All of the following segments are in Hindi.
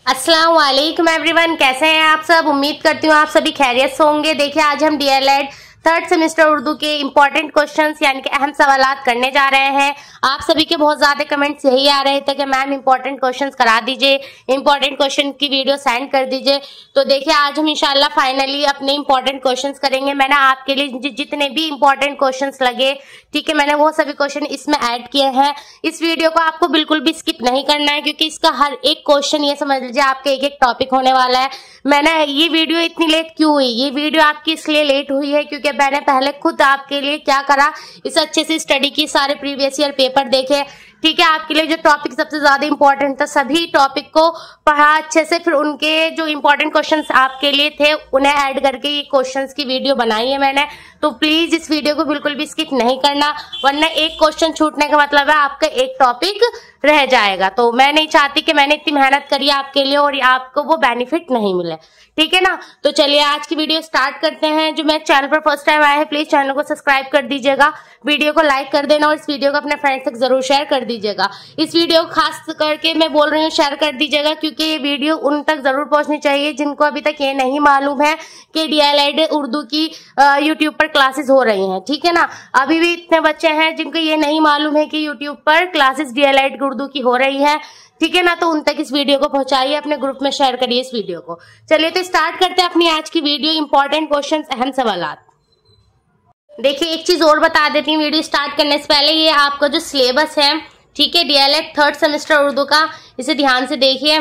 अस्सलाम वालेकुम एवरीवन, कैसे हैं आप सब। उम्मीद करती हूँ आप सभी खैरियत से होंगे। देखिए आज हम डीएलएड थर्ड सेमेस्टर उर्दू के इंपॉर्टेंट क्वेश्चंस यानी कि अहम सवालात करने जा रहे हैं। आप सभी के बहुत ज्यादा कमेंट्स यही आ रहे थे कि मैम इंपॉर्टेंट क्वेश्चंस करा दीजिए, इंपॉर्टेंट क्वेश्चन की वीडियो सेंड कर दीजिए। तो देखिए आज हम इंशाल्लाह फाइनली अपने इंपॉर्टेंट क्वेश्चंस करेंगे। मैंने आपके लिए जितने भी इंपॉर्टेंट क्वेश्चंस लगे, ठीक है, मैंने वो सभी क्वेश्चन इसमें ऐड किए हैं। इस वीडियो को आपको बिल्कुल भी स्किप नहीं करना है क्योंकि इसका हर एक क्वेश्चन ये समझ लीजिए आपका एक एक टॉपिक होने वाला है। मैंने ये वीडियो इतनी लेट क्यों हुई, ये वीडियो आपकी इसलिए लेट हुई है क्योंकि मैंने पहले खुद आपके लिए क्या करा, इस अच्छे से स्टडी की, सारे प्रीवियस ईयर पेपर देखे, ठीक है, आपके लिए जो टॉपिक सबसे ज्यादा इंपॉर्टेंट था सभी टॉपिक को पढ़ा अच्छे से, फिर उनके जो इंपॉर्टेंट क्वेश्चंस आपके लिए थे उन्हें ऐड करके ये क्वेश्चंस की वीडियो बनाई है मैंने। तो प्लीज इस वीडियो को बिल्कुल भी स्किप नहीं करना, वरना एक क्वेश्चन छूटने का मतलब है आपका एक टॉपिक रह जाएगा। तो मैं नहीं चाहती कि मैंने इतनी मेहनत करी आपके लिए और आपको वो बेनिफिट नहीं मिले, ठीक है ना। तो चलिए आज की वीडियो स्टार्ट करते हैं। जो मेरे चैनल पर फर्स्ट टाइम आए हैं प्लीज चैनल को सब्सक्राइब कर दीजिएगा, वीडियो को लाइक कर देना और इस वीडियो को अपने फ्रेंड्स तक जरूर शेयर कर दीजिएगा। इस वीडियो को खास करके मैं बोल रही हूँ शेयर कर दीजिएगा क्योंकि ये वीडियो उन तक जरूर पहुंचनी चाहिए जिनको अभी तक ये नहीं मालूम है कि डीएलएड उर्दू की यूट्यूब पर क्लासेस हो रही हैं, ठीक है ना। अभी भी इतने बच्चे हैं जिनको ये नहीं मालूम है कि यूट्यूब पर क्लासेस डीएलएड उर्दू की हो रही है, ठीक है ना। तो उन तक इस वीडियो को पहुंचाइए, अपने ग्रुप में शेयर करिए इस वीडियो को। चलिए तो स्टार्ट करते हैं अपनी आज की वीडियो, इंपॉर्टेंट क्वेश्चंस, अहम सवालात। देखिए एक चीज और बता देती हूँ वीडियो स्टार्ट करने से पहले, ये आपका जो सिलेबस है, ठीक है, डीएलएड थर्ड सेमेस्टर उर्दू का, इसे ध्यान से देखिए,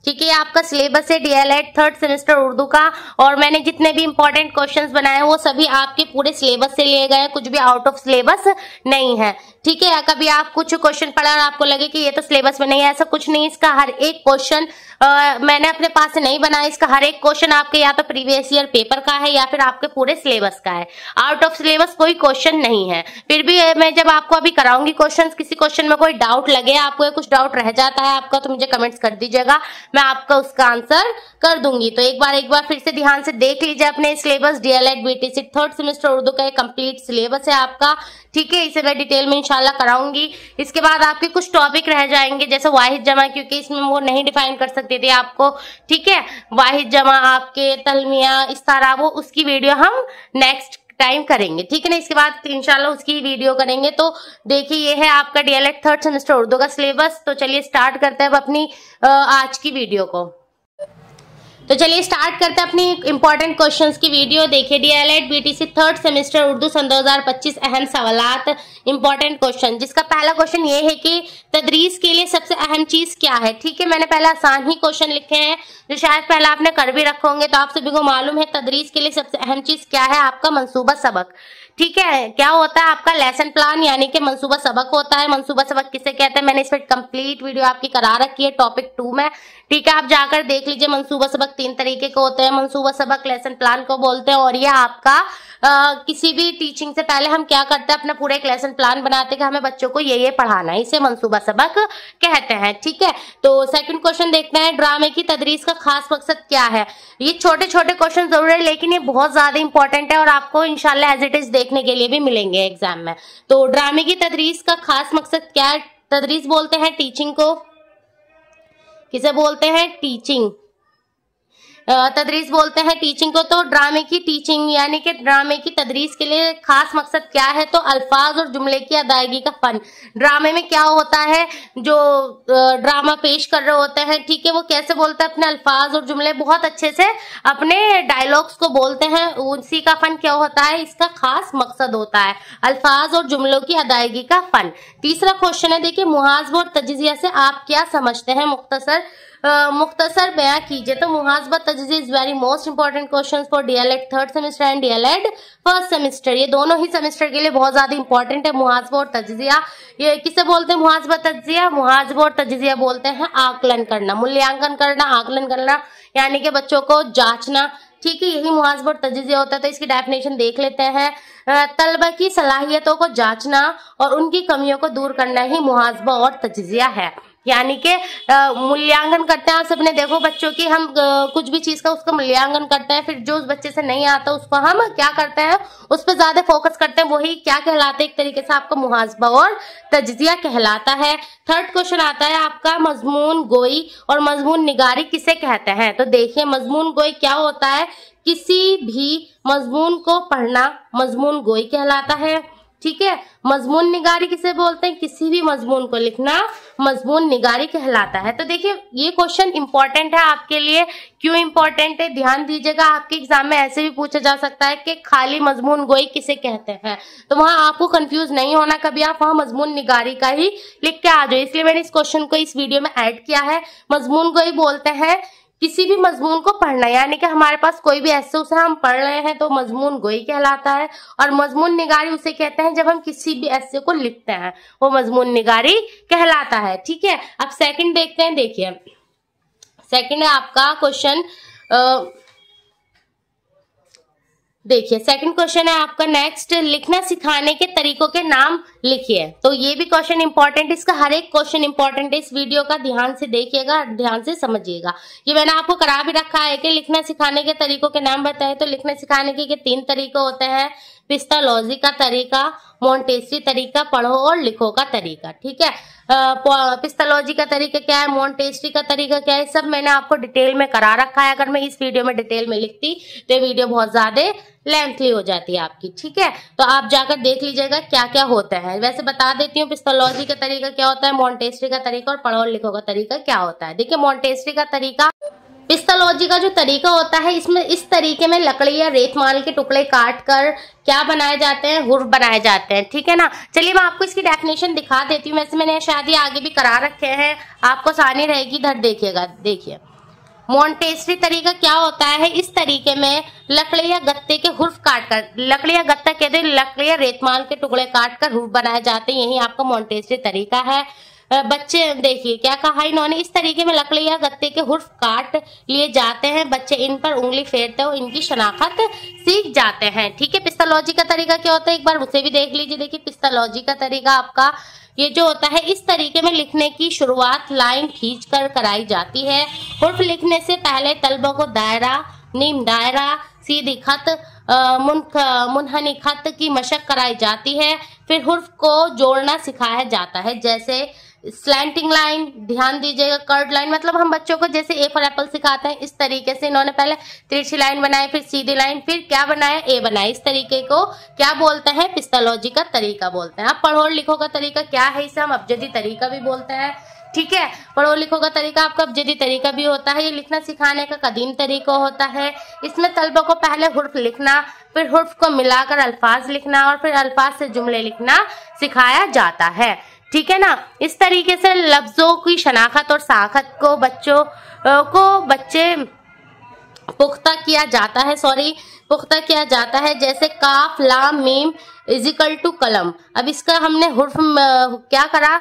ठीक है। आपका सिलेबस है डीएलएड थर्ड सेमेस्टर उर्दू का और मैंने जितने भी इंपॉर्टेंट क्वेश्चंस बनाए हैं वो सभी आपके पूरे सिलेबस से लिए गए हैं, कुछ भी आउट ऑफ सिलेबस नहीं है, ठीक है। कभी आप कुछ क्वेश्चन पढ़ा और आपको लगे कि ये तो सिलेबस में नहीं है, ऐसा कुछ नहीं। इसका हर एक क्वेश्चन मैंने अपने पास से नहीं बनाया, इसका हर एक क्वेश्चन आपके या तो प्रीवियस ईयर पेपर का है या फिर आपके पूरे सिलेबस का है, आउट ऑफ सिलेबस कोई क्वेश्चन नहीं है। फिर भी मैं जब आपको अभी कराऊंगी क्वेश्चन, किसी क्वेश्चन में कोई डाउट लगे, आपको कुछ डाउट रह जाता है आपका, तो मुझे कमेंट्स कर दीजिएगा, मैं आपका उसका आंसर कर दूंगी। तो एक बार फिर से ध्यान से देख लीजिए अपने syllabus, DElEd BTC third semester Urdu का एक कंप्लीट सिलेबस है आपका, ठीक है। इसे मैं डिटेल में इंशाल्लाह कराऊंगी। इसके बाद आपके कुछ टॉपिक रह जाएंगे जैसे वाहिद जमा, क्योंकि इसमें वो नहीं डिफाइन कर सकते थे आपको, ठीक है। वाहिद जमा, आपके तलमिया, इस तरह वो उसकी वीडियो हम नेक्स्ट टाइम करेंगे, ठीक है ना। इसके बाद इंशाल्लाह उसकी वीडियो करेंगे। तो देखिए ये है आपका डीएलएड थर्ड सेमेस्टर उर्दू का सिलेबस। तो चलिए स्टार्ट करते हैं अब अपनी आज की वीडियो को। तो चलिए स्टार्ट करते हैं अपनी इंपॉर्टेंट क्वेश्चंस की वीडियो। देखिए DElEd BTC third semester Urdu सन 2025 अहम सवालात, इंपॉर्टेंट क्वेश्चन, जिसका पहला क्वेश्चन ये है कि तदरीस के लिए सबसे अहम चीज क्या है, ठीक है। मैंने पहले आसान ही क्वेश्चन लिखे हैं जो शायद पहले आपने कर भी रखे होंगे, तो आप सभी को मालूम है तदरीस के लिए सबसे अहम चीज क्या है, आपका मंसूबा सबक, ठीक है। क्या होता है आपका लेसन प्लान यानी कि मंसूबा सबक होता है। मंसूबा सबक किसे कहते हैं, मैंने इस पर कंप्लीट वीडियो आपकी करा रखी है टॉपिक 2 में, ठीक है, आप जाकर देख लीजिए। मंसूबा सबक 3 तरीके के होते हैं, मंसूबा सबक लेसन प्लान को बोलते हैं और ये आपका किसी भी टीचिंग से पहले हम क्या करते हैं, अपना पूरा एक लेसन प्लान बनाते हैं कि हमें बच्चों को ये पढ़ाना है, इसे मंसूबा सबक कहते हैं, ठीक है। तो सेकंड क्वेश्चन देखते हैं, ड्रामे की तदरीस का खास मकसद क्या है। ये छोटे छोटे क्वेश्चन जरूर है लेकिन ये बहुत ज्यादा इंपॉर्टेंट है और आपको इंशाल्लाह एज इट इज देखने के लिए भी मिलेंगे एग्जाम में। तो ड्रामे की तदरीस का खास मकसद क्या है। तदरीस बोलते हैं टीचिंग को, किसे बोलते हैं, टीचिंग, तदरीस बोलते हैं टीचिंग को। तो ड्रामे की टीचिंग यानी कि ड्रामे की तदरीस के लिए खास मकसद क्या है, तो अल्फाज और जुमले की अदायगी का फन। ड्रामे में क्या होता है, जो ड्रामा पेश कर रहे होते हैं, ठीक है, वो कैसे बोलते हैं, अपने अल्फाज और जुमले बहुत अच्छे से अपने डायलॉग्स को बोलते हैं, उसी का फन क्या होता है, इसका खास मकसद होता है अल्फाज और जुमलों की अदायगी का फन। तीसरा क्वेश्चन है, देखिए मुहाज़बा और तज्ज़िया से आप क्या समझते हैं, मुख्तसर बयां कीजिए। तो मुहाज़बा तज्ज़िया is very most important question for DElEd third semester and DElEd first semester, ये दोनों ही सेमेस्टर के लिए बहुत ज्यादा इंपॉर्टेंट है। मुहाज़बा और तज्ज़िया, ये किसे बोलते हैं, मुहाज़बा तज्ज़िया, मुहाज़बा और तज्ज़िया बोलते हैं आकलन करना, मूल्यांकन करना, आकलन करना यानी कि बच्चों को जांचना, ठीक है, यही मुहाज़बा और तज्ज़िया होता है। तो इसकी डेफिनेशन देख लेते हैं, तलबा की सलाहियतों को जांचना और उनकी कमियों को दूर करना ही मुहाज़बा और तज्ज़िया है, यानी कि मूल्यांकन करते हैं। आप सबने देखो बच्चों की, हम कुछ भी चीज का उसका मूल्यांकन करते हैं, फिर जो उस बच्चे से नहीं आता उसको हम क्या करते हैं, उस पर ज्यादा फोकस करते हैं, वही क्या कहलाता है, एक तरीके से आपका मुहासबा और तज्जिया कहलाता है। थर्ड क्वेश्चन आता है आपका मजमून गोई और मजमून निगारी किसे कहते हैं। तो देखिए मजमून गोई क्या होता है, किसी भी मजमून को पढ़ना मजमून गोई कहलाता है। ठीक है, मजमून निगारी किसे बोलते हैं, किसी भी मजमून को लिखना मजमून निगारी कहलाता है। तो देखिए ये क्वेश्चन इंपॉर्टेंट है आपके लिए। क्यों इंपॉर्टेंट है, ध्यान दीजिएगा, आपके एग्जाम में ऐसे भी पूछा जा सकता है कि खाली मजमून गोई किसे कहते हैं, तो वहां आपको कंफ्यूज नहीं होना कभी, आप वहां मजमून निगारी का ही लिख के आ जाओ। इसलिए मैंने इस क्वेश्चन को इस वीडियो में ऐड किया है। मजमून गोई बोलते हैं किसी भी मजमून को पढ़ना, यानी कि हमारे पास कोई भी ऐसे उसे हम पढ़ रहे हैं तो मजमून गोई कहलाता है। और मजमून निगारी उसे कहते हैं जब हम किसी भी ऐसे को लिखते हैं, वो मजमून निगारी कहलाता है। ठीक है, अब सेकंड देखते हैं। देखिए सेकंड है आपका क्वेश्चन, देखिए सेकंड क्वेश्चन है आपका नेक्स्ट, लिखना सिखाने के तरीकों के नाम लिखिए। तो ये भी क्वेश्चन इंपॉर्टेंट, इसका हर एक क्वेश्चन इंपॉर्टेंट है। इस वीडियो का ध्यान से देखिएगा, ध्यान से समझिएगा। ये मैंने आपको करा भी रखा है कि लिखना सिखाने के तरीकों के नाम बताए। तो लिखने सिखाने के 3 तरीके होते हैं, पिस्तालोजी का तरीका, मोंटेसरी तरीका, पढ़ो और लिखो का तरीका। ठीक है, पिस्तालोजी का तरीका क्या है, मोंटेसरी का तरीका क्या है, सब मैंने आपको डिटेल में करा रखा है। अगर मैं इस वीडियो में डिटेल में लिखती तो ये वीडियो बहुत ज्यादा लेंथली हो जाती है आपकी। ठीक है, तो आप जाकर देख लीजिएगा क्या क्या होता है। वैसे बता देती हूँ, पिस्तालोजी का तरीका क्या होता है, मोंटेसरी का तरीका और पढ़ो और लिखो का तरीका क्या होता है। देखिए मोंटेसरी का तरीका, पिस्तालोजी का जो तरीका होता है, इसमें इस तरीके में लकड़ी या रेतमाल के टुकड़े काट कर क्या बनाए जाते हैं, हुर्फ बनाए जाते हैं। ठीक है ना, चलिए मैं आपको इसकी डेफिनेशन दिखा देती हूँ। वैसे मैंने शायद ये आगे भी करा रखे हैं, आपको आसानी रहेगी। इधर देखिएगा, देखिए मोंटेसरी तरीका क्या होता है, इस तरीके में लकड़ी या गत्ते के हुर्फ काटकर, लकड़ी या गत्ता कहते हैं, लकड़ी या रेतमाल के टुकड़े काटकर हुर्फ बनाए जाते हैं, यही आपका मोंटेसरी तरीका है। बच्चे देखिए क्या कहा इन्होंने, इस तरीके में लकड़ी या गत्ते के हुर्फ काट लिए जाते हैं, बच्चे इन पर उंगली फेरते हो इनकी शनाख्त सीख जाते हैं। ठीक है, पिस्तालोजी का तरीका क्या होता है, एक बार उसे भी देख लीजिए। देखिए पिस्तालोजी का तरीका आपका ये जो होता है, इस तरीके में लिखने की शुरुआत लाइन खींचकर कराई जाती है। हुर्फ लिखने से पहले तलबों को दायरा, नीम दायरा, सीधी खत, मुनहनी खत की मशक कराई जाती है। फिर हुर्फ को जोड़ना सिखाया जाता है, जैसे स्लैंटिंग लाइन, ध्यान दीजिएगा, कर्ड लाइन, मतलब हम बच्चों को जैसे ए फॉर एप्पल सिखाते हैं, इस तरीके से इन्होंने पहले तिरछी लाइन बनाई, फिर सीधी लाइन, फिर क्या बनाया, ए बनाया। इस तरीके को क्या बोलते हैं, पिस्तालोजी का तरीका बोलते हैं। अब पढ़ो और लिखो का तरीका क्या है, इसे हम अबजदी तरीका भी बोलते हैं। ठीक है, पढ़ो लिखो का तरीका आपका अबजदी तरीका भी होता है। ये लिखना सिखाने का कदीम तरीका होता है। इसमें तलबों को पहले हुर्फ लिखना, फिर हुर्फ को मिलाकर अल्फाज लिखना और फिर अल्फाज से जुमले लिखना सिखाया जाता है। ठीक है ना, इस तरीके से लफ्जों की शनाख्त और साखत को बच्चे पुख्ता किया किया जाता है, जैसे काफ लाम मीम इजिकल टू कलम। अब इसका हमने हुर्फ क्या करा,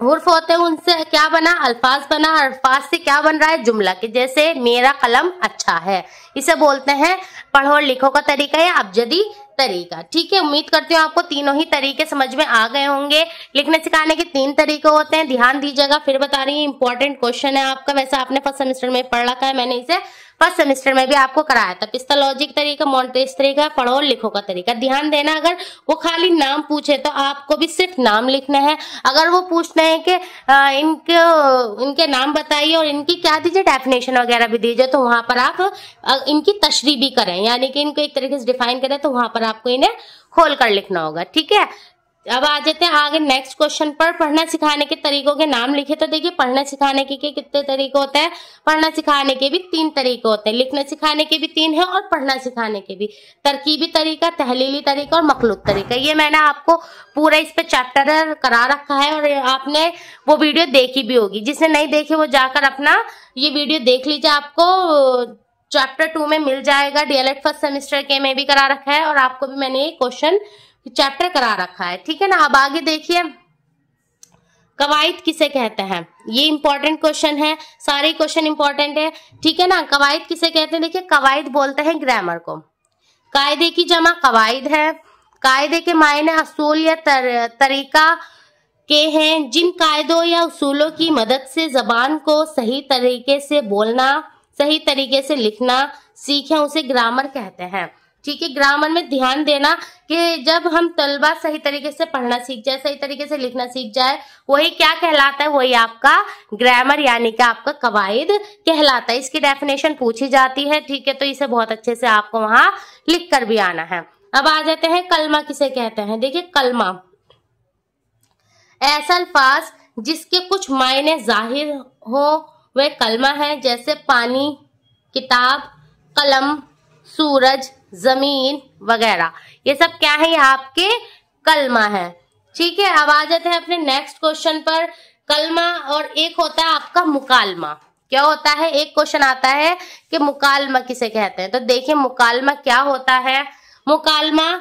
हुर्फ होते हैं उनसे क्या बना, अल्फाज बना, अल्फाज से क्या बन रहा है, जुमला के, जैसे मेरा कलम अच्छा है। इसे बोलते हैं पढ़ो और लिखो का तरीका या अबजदी तरीका। ठीक है, उम्मीद करती हूँ आपको तीनों ही तरीके समझ में आ गए होंगे। लिखने सिखाने के 3 तरीके होते हैं, ध्यान दीजिएगा। फिर बता रही हूँ, इंपॉर्टेंट क्वेश्चन है आपका, वैसे आपने फर्स्ट सेमेस्टर में पढ़ रखा है, मैंने इसे फर्स्ट सेमेस्टर में भी आपको कराया था। पिस्तालोजी का तरीका, मोंटेसरी तरीका, पढ़ो और लिखो का तरीका। ध्यान देना, अगर वो खाली नाम पूछे तो आपको भी सिर्फ नाम लिखना है। अगर वो पूछते हैं कि इनके नाम बताइए और इनकी क्या दीजिए, डेफिनेशन वगैरह भी दीजिए, तो वहां पर आप इनकी तशरीह भी करें, यानी कि इनको एक तरीके से डिफाइन करें, तो वहां पर आपको इन्हें खोल कर लिखना होगा। ठीक है, अब आ जाते हैं आगे नेक्स्ट क्वेश्चन पर। पढ़ना सिखाने के तरीकों के नाम लिखे। तो देखिए पढ़ना सिखाने के कितने तरीके होते हैं, पढ़ना सिखाने के भी 3 तरीके होते हैं, लिखने सिखाने के भी 3 है और पढ़ना सिखाने के भी। तरकीबी तरीका, तहलीली तरीका और मखलूत तरीका। ये मैंने आपको पूरा इस पे चैप्टर करा रखा है और आपने वो वीडियो देखी भी होगी। जिसने नहीं देखी वो जाकर अपना ये वीडियो देख लीजिए, आपको चैप्टर 2 में मिल जाएगा। डीएलएड फर्स्ट सेमेस्टर के में भी करा रखा है और आपको भी मैंने ये क्वेश्चन चैप्टर करा रखा है। ठीक है ना, अब आगे देखिए, कवायद किसे कहते हैं, ये इंपॉर्टेंट क्वेश्चन है, सारे क्वेश्चन इंपॉर्टेंट है। ठीक है ना, कवायद किसे कहते हैं, देखिए कवायद बोलते हैं ग्रामर को। कायदे की जमा कवायद है। कायदे के मायने असूल या तरीका के हैं जिन कायदों या उसूलों की मदद से जबान को सही तरीके से बोलना, सही तरीके से लिखना सीखें उसे ग्रामर कहते हैं। ठीक है, ग्रामर में ध्यान देना कि जब हम तलबा सही तरीके से पढ़ना सीख जाए, सही तरीके से लिखना सीख जाए, वही क्या कहलाता है, वही आपका ग्रामर यानी कि आपका कवायद कहलाता है। इसकी डेफिनेशन पूछी जाती है। ठीक है, तो इसे बहुत अच्छे से आपको वहां लिख कर भी आना है। अब आ जाते हैं कलमा किसे कहते हैं। देखिए, कलमा ऐसा अल्फाज जिसके कुछ मायने जाहिर हो वह कलमा है, जैसे पानी, किताब, कलम, सूरज, जमीन वगैरह। ये सब क्या है, ये आपके कलमा है। ठीक है, अब आ जाते हैं अपने नेक्स्ट क्वेश्चन पर। कलमा और एक होता है आपका मुकालमा। क्या होता है, एक क्वेश्चन आता है कि मुकालमा किसे कहते हैं। तो देखिए, मुकालमा क्या होता है। मुकालमा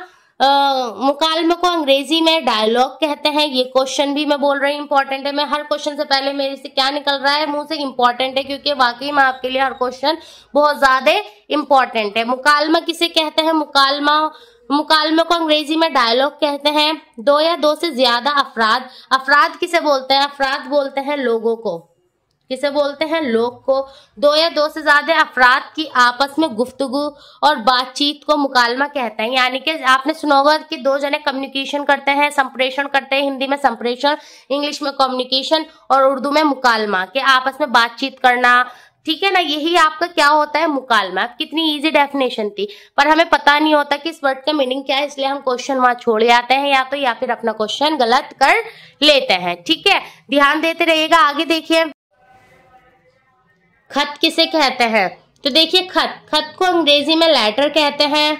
को अंग्रेजी में डायलॉग कहते हैं। ये क्वेश्चन भी मैं बोल रही हूँ इंपॉर्टेंट है। मैं हर क्वेश्चन से पहले मेरे से क्या निकल रहा है मुंह से, इंपॉर्टेंट है, क्योंकि वाकई में आपके लिए हर क्वेश्चन बहुत ज्यादा इंपॉर्टेंट है। मुकालमा किसे कहते हैं। मुकालमा को अंग्रेजी में डायलॉग कहते हैं। दो या दो से ज्यादा अफराद किसे बोलते हैं, अफराद बोलते हैं लोगों को। किसे बोलते हैं, लोग को। दो या दो से ज्यादा अफराद की आपस में गुफ्तगू और बातचीत को मुकालमा कहते हैं। यानी कि आपने सुना होगा कि दो जने कम्युनिकेशन करते हैं, संप्रेषण करते हैं। हिंदी में संप्रेषण, इंग्लिश में कम्युनिकेशन और उर्दू में मुकालमा, के आपस में बातचीत करना। ठीक है ना, यही आपका क्या होता है, मुकालमा। कितनी इजी डेफिनेशन थी, पर हमें पता नहीं होता कि इस वर्ड का मीनिंग क्या है, इसलिए हम क्वेश्चन वहां छोड़ जाते हैं या फिर अपना क्वेश्चन गलत कर लेते हैं। ठीक है, ध्यान देते रहिएगा। आगे देखिए, खत किसे कहते हैं। तो देखिए, खत को अंग्रेजी में लेटर कहते हैं।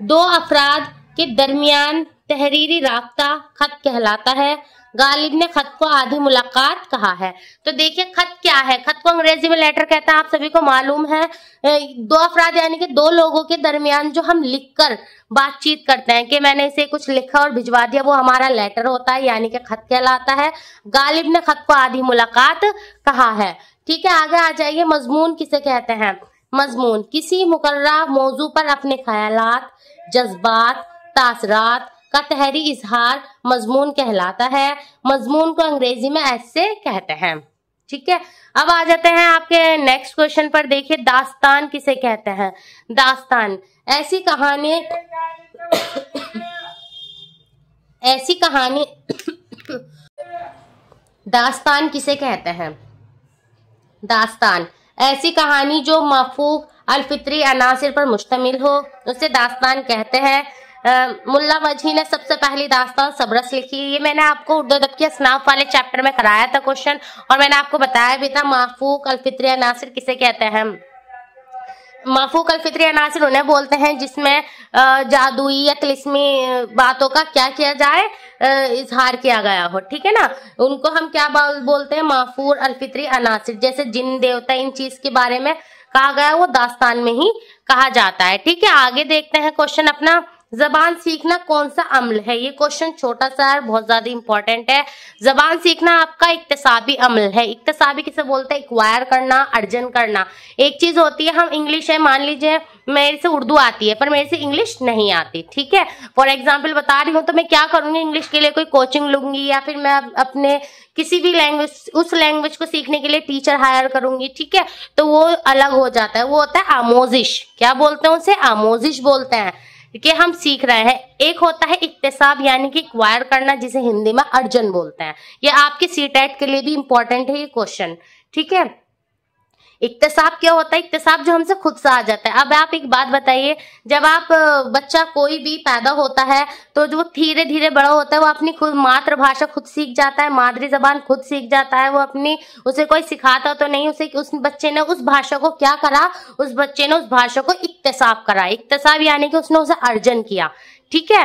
दो अफराद के दरमियान तहरीरी राब्ता खत कहलाता है। गालिब ने खत को आधी मुलाकात कहा है। तो देखिए, खत क्या है, खत को अंग्रेजी में लेटर कहते हैं, आप सभी को मालूम है। दो अफराद यानी कि दो लोगों के दरमियान जो हम लिखकर बातचीत करते हैं कि मैंने इसे कुछ लिखा और भिजवा दिया, वो हमारा लेटर होता है, यानी कि खत कहलाता है। गालिब ने खत को आधी मुलाकात कहा है। ठीक है, आगे आ जाइए। मजमून किसे कहते हैं। मजमून किसी मुकर्रर मौजू पर अपने ख्यालात, जज्बात, तासरात का तहरी इजहार मजमून कहलाता है। मजमून को अंग्रेजी में ऐसे कहते हैं। ठीक है, अब आ जाते हैं आपके नेक्स्ट क्वेश्चन पर। देखिए, दास्तान किसे कहते हैं। दास्तान ऐसी कहानी दास्तान किसे कहते हैं। दास्तान ऐसी कहानी जो मफूक अलफित्री अनासिर पर मुश्तमिल हो, उसे दास्तान कहते हैं। मुल्ला वजही ने सबसे पहली दास्तान सबरस लिखी। ये मैंने आपको उर्दू अदब के असनाफ वाले चैप्टर में कराया था क्वेश्चन, और मैंने आपको बताया भी था मफूक अलफित्री अनासिर किसे कहते हैं। मफूक अलफित्री अनासिर उन्हें बोलते हैं जिसमें जादुई या तिलिस्मी बातों का क्या किया जाए, इजहार किया गया हो। ठीक है ना, उनको हम क्या बोलते हैं, मफूक अलफित्री अनासिर। जैसे जिन, देवता, इन चीज के बारे में कहा गया वो दास्तान में ही कहा जाता है। ठीक है, आगे देखते हैं क्वेश्चन अपना। जबान सीखना कौन सा अमल है। ये क्वेश्चन छोटा सा है, बहुत ज्यादा इंपॉर्टेंट है। जबान सीखना आपका इक्तसाबी अमल है। इक्तसाबी किसे बोलते हैं, एक्वायर करना, अर्जन करना। एक चीज होती है, हम इंग्लिश है, मान लीजिए मेरे से उर्दू आती है पर मेरे से इंग्लिश नहीं आती। ठीक है, फॉर एग्जाम्पल बता रही हूँ, तो मैं क्या करूंगी, इंग्लिश के लिए कोई कोचिंग लूंगी या फिर मैं अपने किसी भी लैंग्वेज, उस लैंग्वेज को सीखने के लिए टीचर हायर करूंगी। ठीक है, तो वो अलग हो जाता है, वो होता है आमोजिश। क्या बोलते हैं उसे, आमोजिश बोलते हैं, कि हम सीख रहे हैं। एक होता है इक्तिसाब यानी कि एक्वायर करना, जिसे हिंदी में अर्जन बोलते हैं। ये आपके सीटेट के लिए भी इंपॉर्टेंट है ये क्वेश्चन। ठीक है, इक्तिसाब क्या होता है, इक्तिसाब जो हमसे खुद से आ जाता है। अब आप एक बात बताइए, जब आप बच्चा कोई भी पैदा होता है तो जो धीरे धीरे बड़ा होता है वो अपनी खुद मातृभाषा खुद सीख जाता है, मादरी जबान खुद सीख जाता है। वो अपनी, उसे कोई सिखाता तो नहीं, उसे उस बच्चे ने उस भाषा को क्या करा, उस बच्चे ने उस भाषा को इक्तिसाब करा। इक्तिसाब यानी कि उसने उसे अर्जन किया। ठीक है,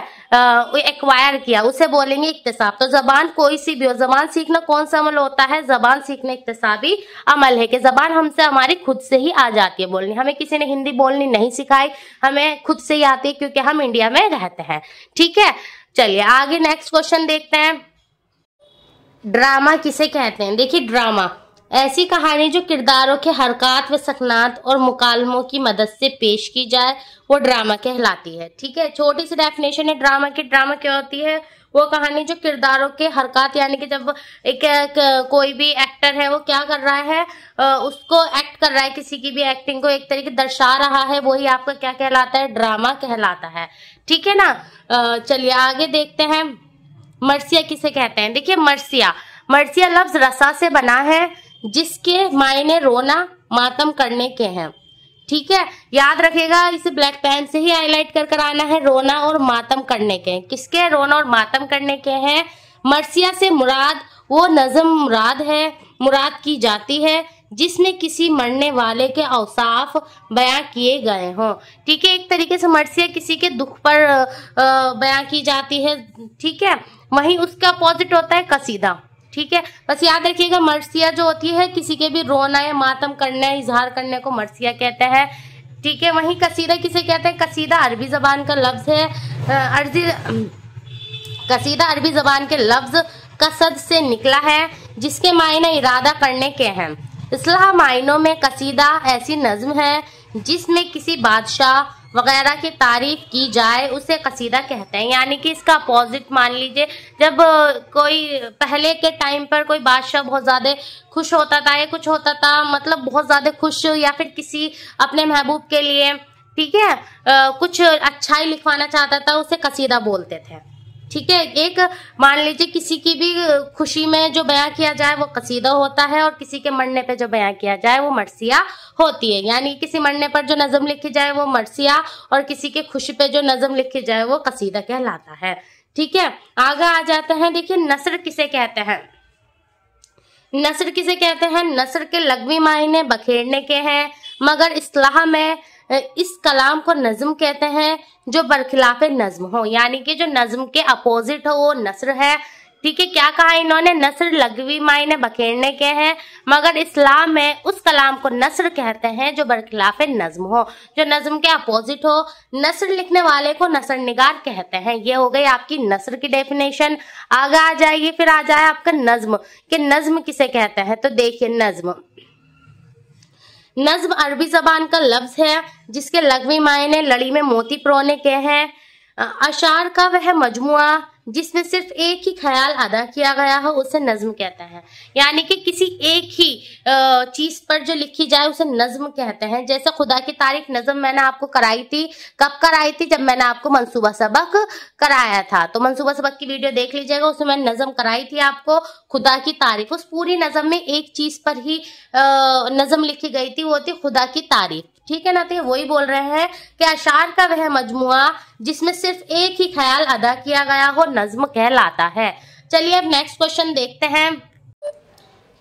एक्वायर किया, उसे बोलेंगे इक्तिसाब। तो जबान कोई सी भी हो, जबान सीखना कौन सा अमल होता है, जबान सीखना इक्तिसाबी अमल है कि जबान हमसे हमारी खुद से ही आ जाती है बोलनी। हमें किसी ने हिंदी बोलनी नहीं सिखाई, हमें खुद से ही आती है क्योंकि हम इंडिया में रहते हैं। ठीक है, चलिए आगे नेक्स्ट क्वेश्चन देखते हैं। ड्रामा किसे कहते हैं। देखिए, ड्रामा ऐसी कहानी जो किरदारों के हरकत व सकनात और मुकालमों की मदद से पेश की जाए, वो ड्रामा कहलाती है। ठीक है, छोटी सी डेफिनेशन है ड्रामा की। ड्रामा क्या होती है, वो कहानी जो किरदारों के हरकत, यानी कि जब एक कोई भी एक्टर है वो क्या कर रहा है, उसको एक्ट कर रहा है, किसी की भी एक्टिंग को एक तरीके दर्शा रहा है, वही आपका क्या कहलाता है, ड्रामा कहलाता है। ठीक है ना। चलिए आगे देखते हैं, मर्सिया किसे कहते हैं। देखिए मर्सिया लफ्ज रसा से बना है, जिसके मायने रोना मातम करने के हैं। ठीक है, याद रखिएगा, इसे ब्लैक पेन से ही हाईलाइट कर आना है, रोना और मातम करने के। किसके रोना और मातम करने के हैं? मर्सिया से मुराद वो नज़म मुराद की जाती है जिसमें किसी मरने वाले के औसाफ बयां किए गए हों। ठीक है, एक तरीके से मर्सिया किसी के दुख पर बयां की जाती है। ठीक है, वहीं उसका अपोजिट होता है कसीदा। ठीक है, बस याद रखिएगा, मर्सिया जो होती है किसी के भी रोना या मातम करने, इजहार करने को मर्सिया कहते हैं। ठीक है, वहीं कसीदा किसे कहते हैं? कसीदा अरबी जबान का लफ्ज है। कसीदा अरबी जबान के लफ्ज कसद से निकला है, जिसके मायने इरादा करने के हैं। इस्लाह मायनों में कसीदा ऐसी नज्म है जिसमें किसी बादशाह वगैरह की तारीफ की जाए, उसे कसीदा कहते हैं। यानी कि इसका अपोजिट मान लीजिए, जब कोई पहले के टाइम पर कोई बादशाह बहुत ज्यादा खुश होता था या कुछ होता था, मतलब बहुत ज्यादा खुश, या फिर किसी अपने महबूब के लिए, ठीक है, कुछ अच्छाई लिखवाना चाहता था, उसे कसीदा बोलते थे। ठीक है, एक मान लीजिए किसी की भी खुशी में जो बयां किया जाए वो कसीदा होता है, और किसी के मरने पे जो बयां किया जाए वो मर्सिया होती है। यानी किसी मरने पर जो नज़म लिखी जाए वो मर्सिया, और किसी के खुशी पे जो नज़म लिखी जाए वो कसीदा कहलाता है। ठीक है, आगे आ जाते हैं। देखिए नसर किसे कहते हैं? नसर किसे कहते हैं? नसर के लग़वी मायने बखेरने के हैं, मगर इस्लाह में इस कलाम को नज्म कहते हैं जो बरखिलाफ नज्म हो, यानी कि जो नज्म के अपोजिट हो वो नसर है। ठीक है, क्या कहा इन्होंने? नसर लग़वी मायने बखेरने के हैं, मगर इस्लाम में उस कलाम को नसर कहते हैं जो बरखिलाफ नज्म हो, जो नज्म के अपोजिट हो। नसर लिखने वाले को नसर निगार कहते हैं। ये हो गई आपकी नसर की डेफिनेशन। आगे आ जाइए, फिर आ जाए आपका नज्म, कि नज्म किसे कहते हैं। तो देखिए नज्म अरबी जबान का लफ्ज है जिसके लग़वी मायने लड़ी में मोती पिरोने के हैं। अशार का वह मजमुआ जिसमें सिर्फ एक ही ख्याल अदा किया गया हो उसे नज्म कहते हैं। यानी कि किसी एक ही चीज पर जो लिखी जाए उसे नज्म कहते हैं। जैसे खुदा की तारीफ नज्म मैंने आपको कराई थी, कब कराई थी? जब मैंने आपको मंसूबा सबक कराया था। तो मंसूबा सबक की वीडियो देख लीजिएगा, उसमें मैंने नज्म कराई थी आपको, खुदा की तारीफ। उस पूरी नज्म में एक चीज पर ही नज्म लिखी गई थी, वो थी खुदा की तारीफ। ठीक है ना, तो वही बोल रहे हैं कि अशार का वह मजमुआ जिसमें सिर्फ एक ही ख्याल अदा किया गया हो नज्म कहलाता है। चलिए अब नेक्स्ट क्वेश्चन देखते हैं,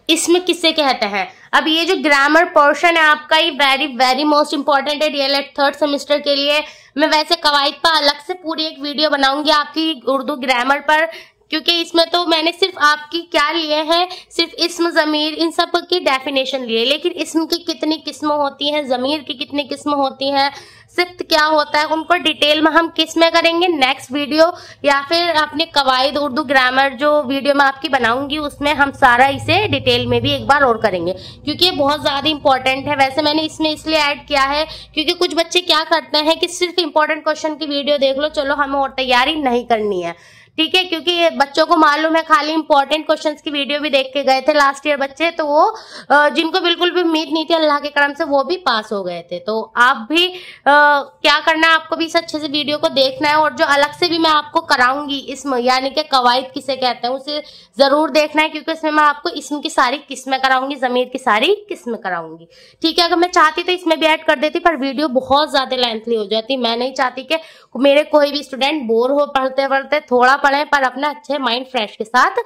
इसमें किसे कहते हैं। अब ये जो ग्रामर पोर्शन है आपका, ये वेरी वेरी मोस्ट इंपॉर्टेंट है डीएलएड थर्ड सेमेस्टर के लिए। मैं वैसे कवायद पर अलग से पूरी एक वीडियो बनाऊंगी आपकी उर्दू ग्रामर पर, क्योंकि इसमें तो मैंने सिर्फ आपकी क्या लिए हैं, सिर्फ इस्म ज़मीर इन सब की डेफिनेशन लिए, लेकिन इस्म की कितनी किस्में होती हैं, ज़मीर की कितनी किस्में होती हैं, सिफ्त क्या होता है, उनको डिटेल में हम किस में करेंगे, नेक्स्ट वीडियो या फिर अपने कवायद उर्दू ग्रामर जो वीडियो मैं आपकी बनाऊंगी उसमें हम सारा इसे डिटेल में भी एक बार और करेंगे, क्योंकि ये बहुत ज़्यादा इंपॉर्टेंट है। वैसे मैंने इसमें इसलिए ऐड किया है क्योंकि कुछ बच्चे क्या करते हैं कि सिर्फ इंपॉर्टेंट क्वेश्चन की वीडियो देख लो, चलो हमें और तैयारी नहीं करनी है। ठीक है, क्योंकि बच्चों को मालूम है खाली इंपॉर्टेंट क्वेश्चंस की वीडियो भी देख के गए थे लास्ट ईयर बच्चे, तो वो जिनको बिल्कुल भी उम्मीद नहीं थी अल्लाह के करम से वो भी पास हो गए थे। तो आप भी क्या करना है, आपको भी इस अच्छे से वीडियो को देखना है, और जो अलग से भी मैं आपको कराऊंगी इसमें, यानी कि कवायद किसे कहते हैं, उसे जरूर देखना है, क्योंकि इसमें मैं आपको इसम की सारी किस्में कराऊंगी, जमीर की सारी किस्में कराऊंगी। ठीक है, अगर मैं चाहती तो इसमें भी ऐड कर देती, पर वीडियो बहुत ज्यादा लेंथली हो जाती। मैं नहीं चाहती कि मेरे कोई भी स्टूडेंट बोर हो पढ़ते पढ़ते, थोड़ा पढ़े पर अपना अच्छे माइंड फ्रेश के साथ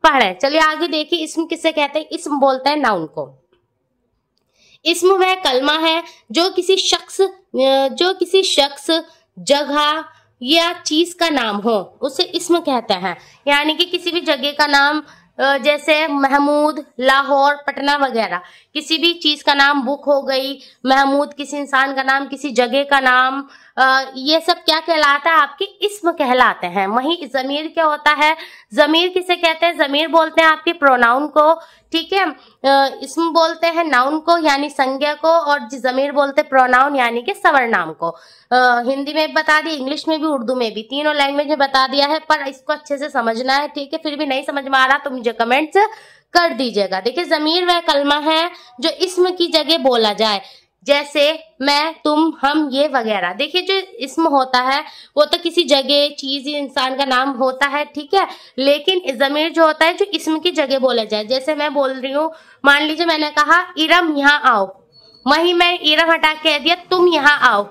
पढ़े। चलिए आगे देखिए, इस्म किसे कहते हैं। इस्म बोलते हैं नाउन को। इस्म वह कलमा है जो किसी शख्स जगह या चीज का नाम हो, उसे इस्म कहते हैं। यानी कि किसी भी जगह का नाम, जैसे महमूद, लाहौर, पटना वगैरह, किसी भी चीज का नाम, बुक हो गई, महमूद किसी इंसान का नाम, किसी जगह का नाम, ये सब क्या कहलाता है, आपके इस्म कहलाते हैं। वहीं जमीर क्या होता है, जमीर किसे कहते हैं, जमीर बोलते हैं आपके प्रोनाउन को, ठीक है। इस्म बोलते हैं नाउन को यानी संज्ञा को, और जमीर बोलते हैं प्रोनाउन यानी कि सर्वनाम को। हिंदी में बता दिया, इंग्लिश में भी, उर्दू में भी, तीनों लैंग्वेज में बता दिया है, पर इसको अच्छे से समझना है, ठीक है। फिर भी नहीं समझ में आ रहा तो मुझे कमेंट्स कर दीजिएगा। देखिए जमीर वह कलमा है जो इस्म की जगह बोला जाए, जैसे मैं, तुम, हम, ये वगैरह। देखिए जो इस्म होता है वो तो किसी जगह, चीज, इंसान का नाम होता है, ठीक है। लेकिन जमीर जो होता है जो इस्म की जगह बोला जाए, जैसे मैं बोल रही हूँ, मान लीजिए मैंने कहा इरम यहाँ आओ, वहीं मैं इरम हटा के कह दिया तुम यहाँ आओ,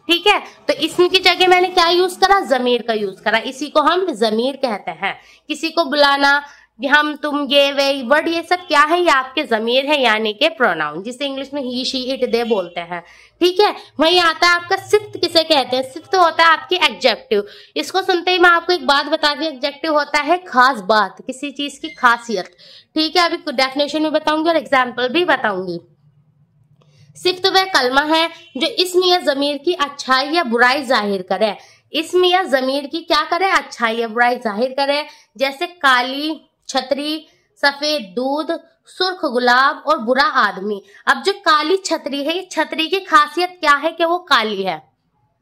ठीक है। तो इस्म की जगह मैंने क्या यूज करा, जमीर का यूज करा, इसी को हम जमीर कहते हैं। किसी को बुलाना, हम, तुम, ये, वे वर्ड, ये सब क्या है, ये आपके जमीर है यानी के प्रोनाउन, जिसे इंग्लिश में ही, शी, इट, दे बोलते हैं, ठीक है। वहीं आता है आपका सिफ्त किसे कहते हैं, सिफ्त होता है आपकी एडजेक्टिव। इसको सुनते ही मैं आपको एक बात बता दी, एडजेक्टिव होता है खास बात, किसी चीज की खासियत, ठीक है। अभी डेफिनेशन भी बताऊंगी और एग्जाम्पल भी बताऊंगी। सिफ्त वह कलमा है जो इस्म या जमीर की अच्छाई या बुराई जाहिर करे, इस्म या जमीर की क्या करे, अच्छाई या बुराई जाहिर करे। जैसे काली छतरी, सफेद दूध, सुर्ख गुलाब और बुरा आदमी। अब जो काली छतरी है, ये छतरी की खासियत क्या है कि वो काली है,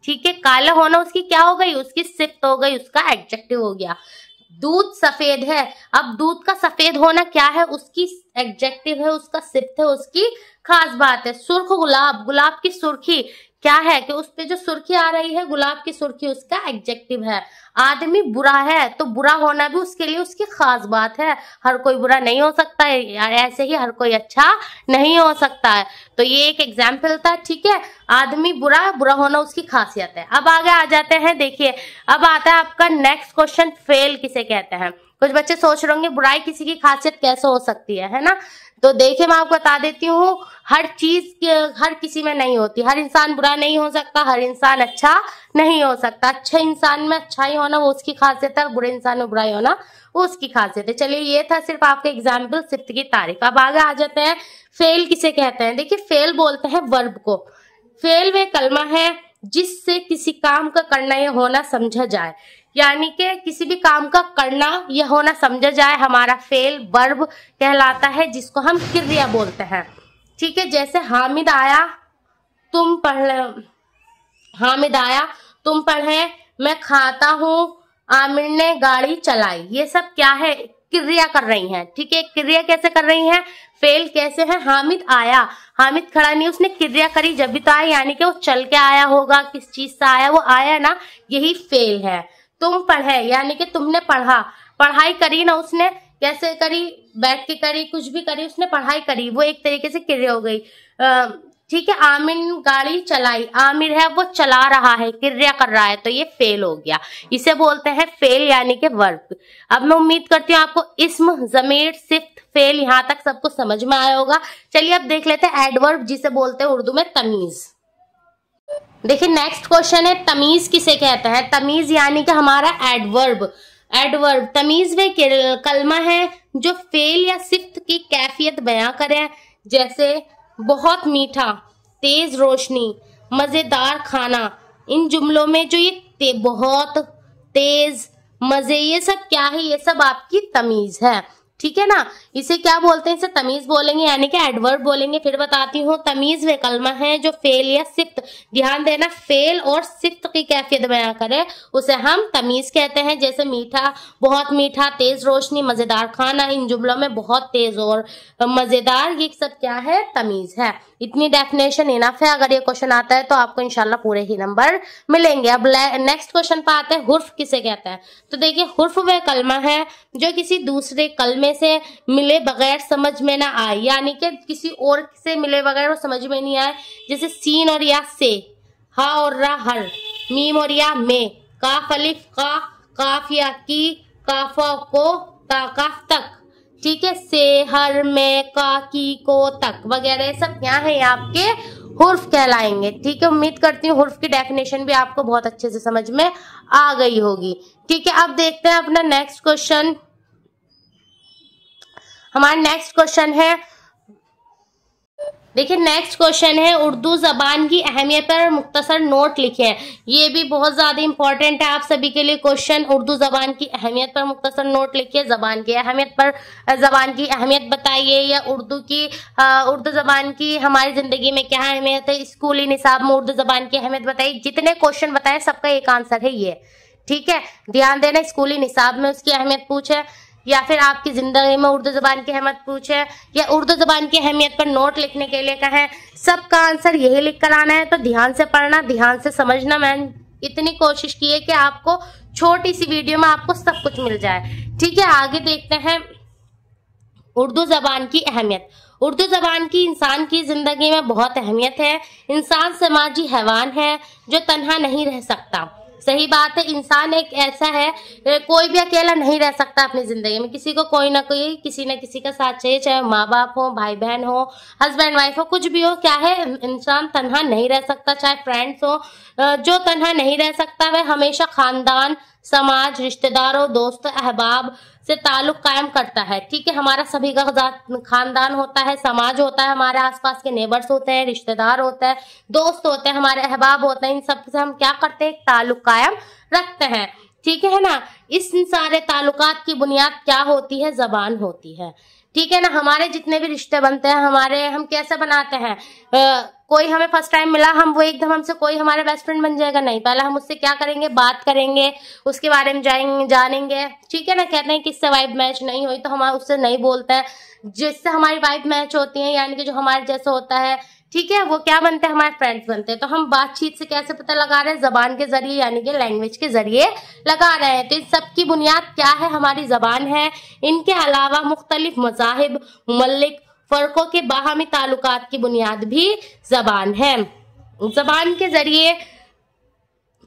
ठीक है। काला होना उसकी क्या हो गई, उसकी सिफ्त हो गई, उसका एडजेक्टिव हो गया। दूध सफेद है, अब दूध का सफेद होना क्या है, उसकी एडजेक्टिव है, उसका सिफ्त है, उसकी खास बात है। सुर्ख गुलाब, गुलाब की सुर्खी क्या है कि उस पे जो सुर्खी आ रही है, गुलाब की सुर्खी, उसका एडजेक्टिव है। आदमी बुरा है, तो बुरा होना भी उसके लिए उसकी खास बात है, हर कोई बुरा नहीं हो सकता है, ऐसे ही हर कोई अच्छा नहीं हो सकता है। तो ये एक एग्जाम्पल था, ठीक है। आदमी बुरा, बुरा होना उसकी खासियत है। अब आगे आ जाते हैं, देखिए अब आता है आपका नेक्स्ट क्वेश्चन, फेल किसे कहते हैं। कुछ बच्चे सोच रहे होंगे बुराई किसी की खासियत कैसे हो सकती है ना। तो देखिए मैं आपको बता देती हूँ, हर चीज हर किसी में नहीं होती, हर इंसान बुरा नहीं हो सकता, हर इंसान अच्छा नहीं हो सकता। अच्छे इंसान में अच्छाई होना वो उसकी खासियत है, बुरे इंसान में बुराई होना वो उसकी खासियत है। चलिए ये था सिर्फ आपका एग्जाम्पल सिफ्त की तारीफ। अब आगे आ जाते हैं, फेल किसे कहते हैं। देखिए फेल बोलते हैं वर्ब को। फेल वे कलमा है जिससे किसी काम का करना या होना समझा जाए, यानी कि किसी भी काम का करना या होना समझा जाए, हमारा फेल वर्ब कहलाता है, जिसको हम क्रिया बोलते हैं, ठीक है। जैसे हामिद आया तुम पढ़, हामिद आया तुम पढ़े, मैं खाता हूँ, आमिर ने गाड़ी चलाई, ये सब क्या है, क्रिया कर रही हैं, ठीक है। क्रिया कैसे कर रही हैं, फेल कैसे है, हामिद आया, हामिद खड़ा नहीं, उसने क्रिया करी जब भी तो आया, यानी कि वो चल के आया होगा, किस चीज से आया, वो आया ना, यही फेल है। तुम पढ़े यानी कि तुमने पढ़ा, पढ़ाई करी ना उसने, कैसे करी, बैठ के करी, कुछ भी करी, उसने पढ़ाई करी, वो एक तरीके से क्रिया हो गई, ठीक है। आमिर गाड़ी चलाई, आमिर है वो चला रहा है, क्रिया कर रहा है, तो ये फेल हो गया, इसे बोलते हैं फेल यानी कि वर्ब। अब मैं उम्मीद करती हूँ आपको इस्म, जमीर, सिफ्त, फेल यहाँ तक सबको समझ में आया होगा। चलिए अब देख लेते हैं एडवर्ब, जिसे बोलते हैं उर्दू में तमीज। देखिए नेक्स्ट क्वेश्चन है, तमीज किसे कहते हैं। तमीज यानी कि हमारा एडवर्ब। एडवर्ब तमीज वे कलमा है जो फेल या सिफ्त की कैफियत बयां करे, जैसे बहुत मीठा, तेज रोशनी, मजेदार खाना। इन जुमलों में जो ये बहुत, तेज, मजे, ये सब क्या है, ये सब आपकी तमीज है, ठीक है ना। इसे क्या बोलते हैं, इसे तमीज बोलेंगे यानी कि एडवर्ब बोलेंगे। फिर बताती हूँ, तमीज वे कलमा है जो फेल या सिफ्त, ध्यान देना, फेल और सिफ्त की कैफियत बयां करे, उसे हम तमीज कहते हैं। जैसे मीठा, बहुत मीठा, तेज रोशनी, मजेदार खाना, इन जुमलों में बहुत तेज और मजेदार, ये सब क्या है, तमीज है। इतनी डेफिनेशन इनफ है, अगर ये क्वेश्चन आता है तो आपको इंशाल्लाह पूरे ही नंबर मिलेंगे। अब नेक्स्ट क्वेश्चन पे आते हैं, हुर्फ किसे कहते हैं। तो देखिए हुर्फ वह कलमा है जो किसी दूसरे कलमे से मिले बगैर समझ में ना आए, यानी कि किसी और से मिले बगैर वो समझ में नहीं आए। जैसे सीन और या से, हा और रा हर, मीम और या में, काफ अलिफ का, काफ या की, काफा को, ता काफ तक, ठीक है, से, हर, में, का, की, को, तक वगैरह सब क्या है आपके हुर्फ कहलाएंगे, ठीक है। उम्मीद करती हूँ हुर्फ की डेफिनेशन भी आपको बहुत अच्छे से समझ में आ गई होगी, ठीक है। अब देखते हैं अपना नेक्स्ट क्वेश्चन। हमारा नेक्स्ट क्वेश्चन है, देखिए नेक्स्ट क्वेश्चन है, उर्दू जबान की अहमियत पर मुख्तसर नोट लिखें। ये भी बहुत ज्यादा इंपॉर्टेंट है आप सभी के लिए क्वेश्चन। उर्दू जबान की अहमियत पर मुख्तसर नोट लिखिए, जबान की अहमियत पर जबान की अहमियत बताइए, या उर्दू जबान की हमारी जिंदगी में क्या अहमियत है, स्कूली निसाब में उर्दू जबान की अहमियत बताइए। जितने क्वेश्चन बताए सबका एक आंसर है ये, ठीक है, ध्यान देना। स्कूली निसाब में उसकी अहमियत पूछे, या फिर आपकी जिंदगी में उर्दू जबान की अहमियत पूछे, या उर्दू जबान की अहमियत पर नोट लिखने के लिए कहें, सबका आंसर यही लिख कर आना है। तो ध्यान से पढ़ना, ध्यान से समझना। मैंने इतनी कोशिश की है कि आपको छोटी सी वीडियो में आपको सब कुछ मिल जाए, ठीक है। आगे देखते हैं उर्दू जबान की अहमियत। उर्दू जबान की इंसान की जिंदगी में बहुत अहमियत है। इंसान समाजी हैवान है जो तन्हा नहीं रह सकता। सही बात है, इंसान एक ऐसा है, कोई भी अकेला नहीं रह सकता अपनी जिंदगी में। किसी को कोई ना कोई, किसी न किसी का साथ चाहिए, चाहे माँ बाप हो, भाई बहन हो, हस्बैंड वाइफ हो, कुछ भी हो। क्या है, इंसान तन्हा नहीं रह सकता। चाहे फ्रेंड्स हो, जो तन्हा नहीं रह सकता वह हमेशा खानदान, समाज, रिश्तेदारों, दोस्त, अहबाब से ताल्लुक कायम करता है, ठीक है। हमारा सभी का खानदान होता है, समाज होता है, हमारे आसपास के नेबर्स होते हैं, रिश्तेदार होते हैं, दोस्त होते हैं, हमारे अहबाब होते हैं। इन सब से हम क्या करते हैं, ताल्लुक कायम रखते हैं, ठीक है ना। इस सारे ताल्लुकात की बुनियाद क्या होती है, जबान होती है, ठीक है ना। हमारे जितने भी रिश्ते बनते हैं, हम कैसे बनाते हैं, कोई हमें फर्स्ट टाइम मिला, हम वो एकदम हमसे कोई हमारा बेस्ट फ्रेंड बन जाएगा, नहीं। पहले हम उससे क्या करेंगे, बात करेंगे, उसके बारे में जानेंगे, ठीक है ना। कहते हैं कि इससे वाइब मैच नहीं हुई तो हम उससे नहीं बोलते हैं। जिससे हमारी वाइब मैच होती है, यानी कि जो हमारे जैसे होता है, ठीक है, वो क्या बनते हैं, हमारे फ्रेंड्स बनते हैं। तो हम बातचीत से कैसे पता लगा रहे हैं, जबान के जरिए, यानी कि लैंग्वेज के जरिए लगा रहे हैं। तो इस सब की बुनियाद क्या है, हमारी जबान है। इनके अलावा मुख्तलिफ मज़ाहिब, मुमल्लिक, फर्कों के बाहमी ताल्लुकात की बुनियाद भी जबान है। जबान के जरिए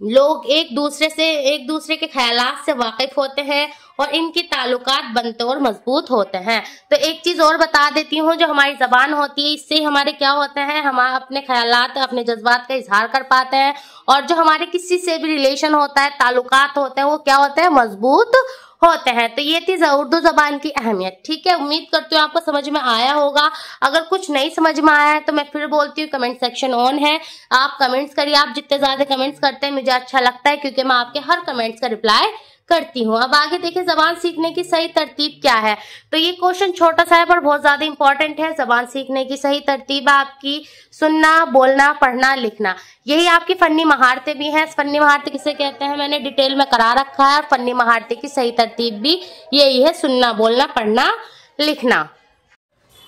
लोग एक दूसरे के ख्यालात से वाकिफ होते हैं और इनके ताल्लुकात बनते और मजबूत होते हैं। तो एक चीज और बता देती हूँ, जो हमारी जबान होती है, इससे हमारे क्या होते हैं, हम अपने ख्यालात, अपने जज्बात का इजहार कर पाते हैं, और जो हमारे किसी से भी रिलेशन होता है, ताल्लुकात होते हैं, वो क्या होते हैं, मजबूत होते हैं। तो ये थी उर्दू जबान की अहमियत, ठीक है। उम्मीद करती हूँ आपको समझ में आया होगा। अगर कुछ नहीं समझ में आया है तो मैं फिर बोलती हूँ, कमेंट सेक्शन ऑन है, आप कमेंट्स करिए। आप जितने ज्यादा कमेंट्स करते हैं मुझे अच्छा लगता है, क्योंकि मैं आपके हर कमेंट्स का रिप्लाई करती हूँ। अब आगे देखिए, जबान सीखने की सही तरतीब क्या है। तो ये क्वेश्चन छोटा सा है पर बहुत ज्यादा इंपॉर्टेंट है। जबान सीखने की सही तरतीब आपकी सुनना, बोलना, पढ़ना, लिखना। यही आपकी फन्नी महारतें भी हैं। फन्नी महारतें किसे कहते हैं मैंने डिटेल में करा रखा है। फन्नी महारतें की सही तरतीब भी यही है, सुनना, बोलना, पढ़ना, लिखना।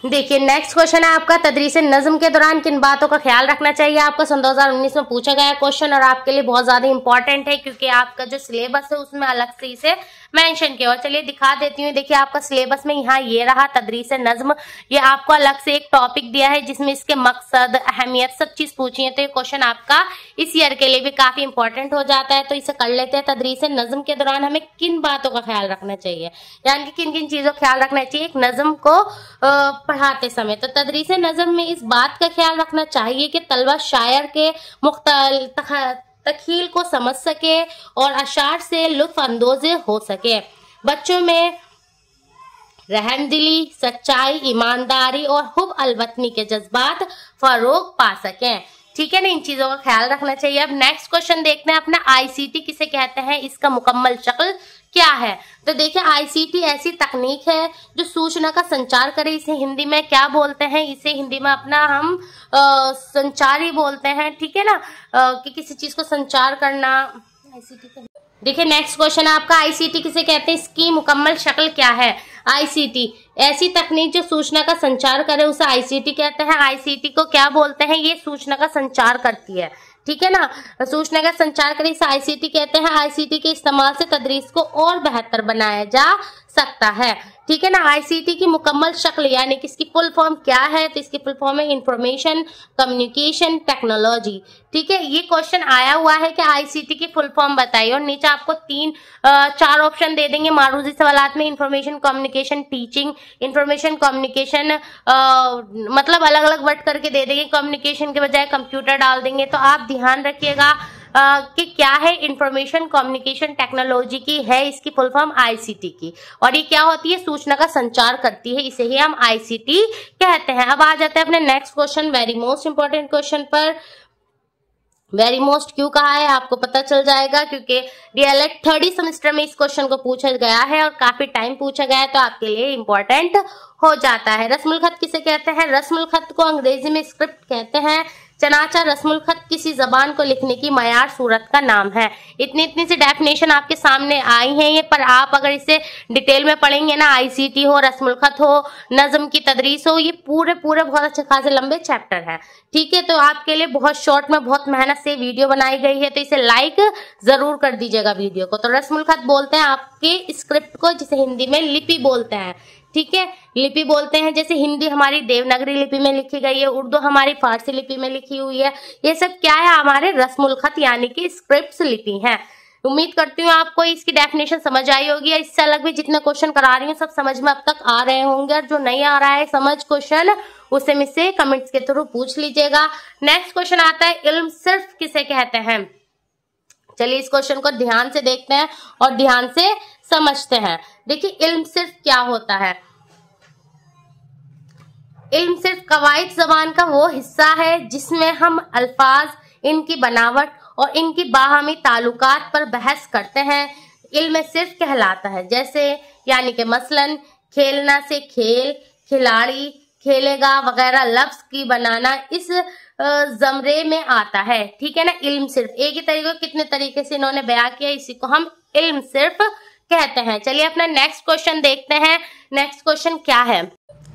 देखिए नेक्स्ट क्वेश्चन है आपका, तदरीस नज़्म के दौरान किन बातों का ख्याल रखना चाहिए। आपका सन 2019 में पूछा गया क्वेश्चन और आपके लिए बहुत ज्यादा इंपॉर्टेंट है, क्योंकि आपका जो सिलेबस है उसमें अलग से इसे मेंशन किया। और चलिए दिखा देती हूँ। देखिए आपका सिलेबस में यहाँ ये रहा, तदरीस नज़्म। ये आपको अलग से एक टॉपिक दिया है जिसमें इसके मकसद, अहमियत, सब चीज पूछी है। तो ये क्वेश्चन आपका इस ईयर के लिए भी काफी इंपॉर्टेंट हो जाता है। तो इसे कर लेते हैं। तदरीस नज़्म के दौरान हमें किन बातों का ख्याल रखना चाहिए, यानी कि किन किन चीजों का ख्याल रखना चाहिए एक नज़्म को पढ़ाते समय। तो तदरीस नज़्म में इस बात का ख्याल रखना चाहिए कि तलबा शायर के तखील को समझ सके और अशार से लुत्फ अंदोज़ हो सके। बच्चों में रहमदिली, सच्चाई, ईमानदारी और हुब अलवतनी के जज्बात फरोग पा सकें, ठीक है ना। इन चीजों का ख्याल रखना चाहिए। अब नेक्स्ट क्वेश्चन देखते हैं अपना, आईसीटी किसे कहते हैं, इसका मुकम्मल शक्ल क्या है। तो देखिए आईसीटी ऐसी तकनीक है जो सूचना का संचार करे। इसे हिंदी में क्या बोलते हैं, इसे हिंदी में अपना हम संचार ही बोलते हैं, ठीक है ना, कि किसी चीज को संचार करना। आईसीटी देखिए नेक्स्ट क्वेश्चन है आपका, आईसीटी किसे कहते हैं, इसकी मुकम्मल शक्ल क्या है। आईसीटी ऐसी तकनीक जो सूचना का संचार करे उसे आईसीटी कहते हैं। आईसीटी को क्या बोलते हैं, ये सूचना का संचार करती है, ठीक है ना, सूचना का संचार करे इसे आईसीटी कहते हैं। आईसीटी के इस्तेमाल से तदरीस को और बेहतर बनाया जा सकता है, ठीक है ना। आईसीटी की मुकम्मल शक्ल यानी कि इसकी फुल फॉर्म क्या है, तो इसकी फुल फॉर्म है इंफॉर्मेशन कम्युनिकेशन टेक्नोलॉजी, ठीक है। ये क्वेश्चन आया हुआ है कि आईसीटी की फुल फॉर्म बताइए, और नीचे आपको 4 ऑप्शन दे देंगे मारूजी सवालात में। Information communication teaching, information communication मतलब अलग अलग वर्ड करके दे देंगे, कम्युनिकेशन के बजाय कंप्यूटर डाल देंगे। तो आप ध्यान रखिएगा, कि क्या है, इंफॉर्मेशन कम्युनिकेशन टेक्नोलॉजी की है इसकी फुल फॉर्म आईसीटी की, और ये क्या होती है, सूचना का संचार करती है, इसे ही हम आईसीटी कहते हैं। अब आ जाते हैं अपने next question, very most important question पर। वेरी मोस्ट क्यों कहा है आपको पता चल जाएगा, क्योंकि डीएलएड थर्ड सेमेस्टर में इस क्वेश्चन को पूछा गया है और काफी टाइम पूछा गया है, तो आपके लिए इंपॉर्टेंट हो जाता है। रस्मुल खत किसे कहते हैं? रस्मुल खत को अंग्रेजी में स्क्रिप्ट कहते हैं। चनाचा रस्मुल खत किसी जबान को लिखने की मयार सूरत का नाम है। इतनी सी डेफिनेशन आपके सामने आई है ये, पर आप अगर इसे डिटेल में पढ़ेंगे ना, आईसीटी हो, रस्मुल खत हो, नज्म की तदरीस हो, ये पूरे बहुत अच्छे खासे लंबे चैप्टर हैं। ठीक है, तो आपके लिए बहुत शॉर्ट में बहुत मेहनत से वीडियो बनाई गई है, तो इसे लाइक जरूर कर दीजिएगा वीडियो को। तो रस्मुल खत बोलते हैं आपके स्क्रिप्ट को, जिसे हिंदी में लिपि बोलते हैं। ठीक है, लिपि बोलते हैं। जैसे हिंदी हमारी देवनागरी लिपि में लिखी गई है, उर्दू हमारी फारसी लिपि में लिखी हुई है, ये सब क्या है, हमारे रस्मुल खत यानी कि स्क्रिप्ट्स लिपि हैं। उम्मीद करती हूँ आपको इसकी डेफिनेशन समझ आई होगी, और इससे अलग भी जितने क्वेश्चन करा रही हूँ सब समझ में अब तक आ रहे होंगे, और जो नहीं आ रहा है समझ क्वेश्चन उसे मुझसे कमेंट्स के थ्रू पूछ लीजिएगा। नेक्स्ट क्वेश्चन आता है, इल्म सिर्फ किसे कहते हैं? चलिए इस क्वेश्चन को ध्यान से देखते हैं और ध्यान से समझते हैं। देखिए इल्म सिर्फ क्या होता है। इल्म सिर्फ कवायद ज़बान का वो हिस्सा है जिसमें हम अल्फाज, इनकी बनावट और इनकी बाहमी ताल्लुकात पर बहस करते हैं, इल्म सिर्फ कहलाता है। जैसे यानी कि मसलन खेलना से खेल, खिलाड़ी, खेलेगा वगैरह लफ्ज की बनाना इस जमरे में आता है। ठीक है ना, इल्म सिर्फ एक ही तरीके कितने तरीके से इन्होंने बयां किया, इसी को हम इल्म सिर्फ कहते हैं। चलिए अपना नेक्स्ट क्वेश्चन देखते हैं। नेक्स्ट क्वेश्चन क्या है?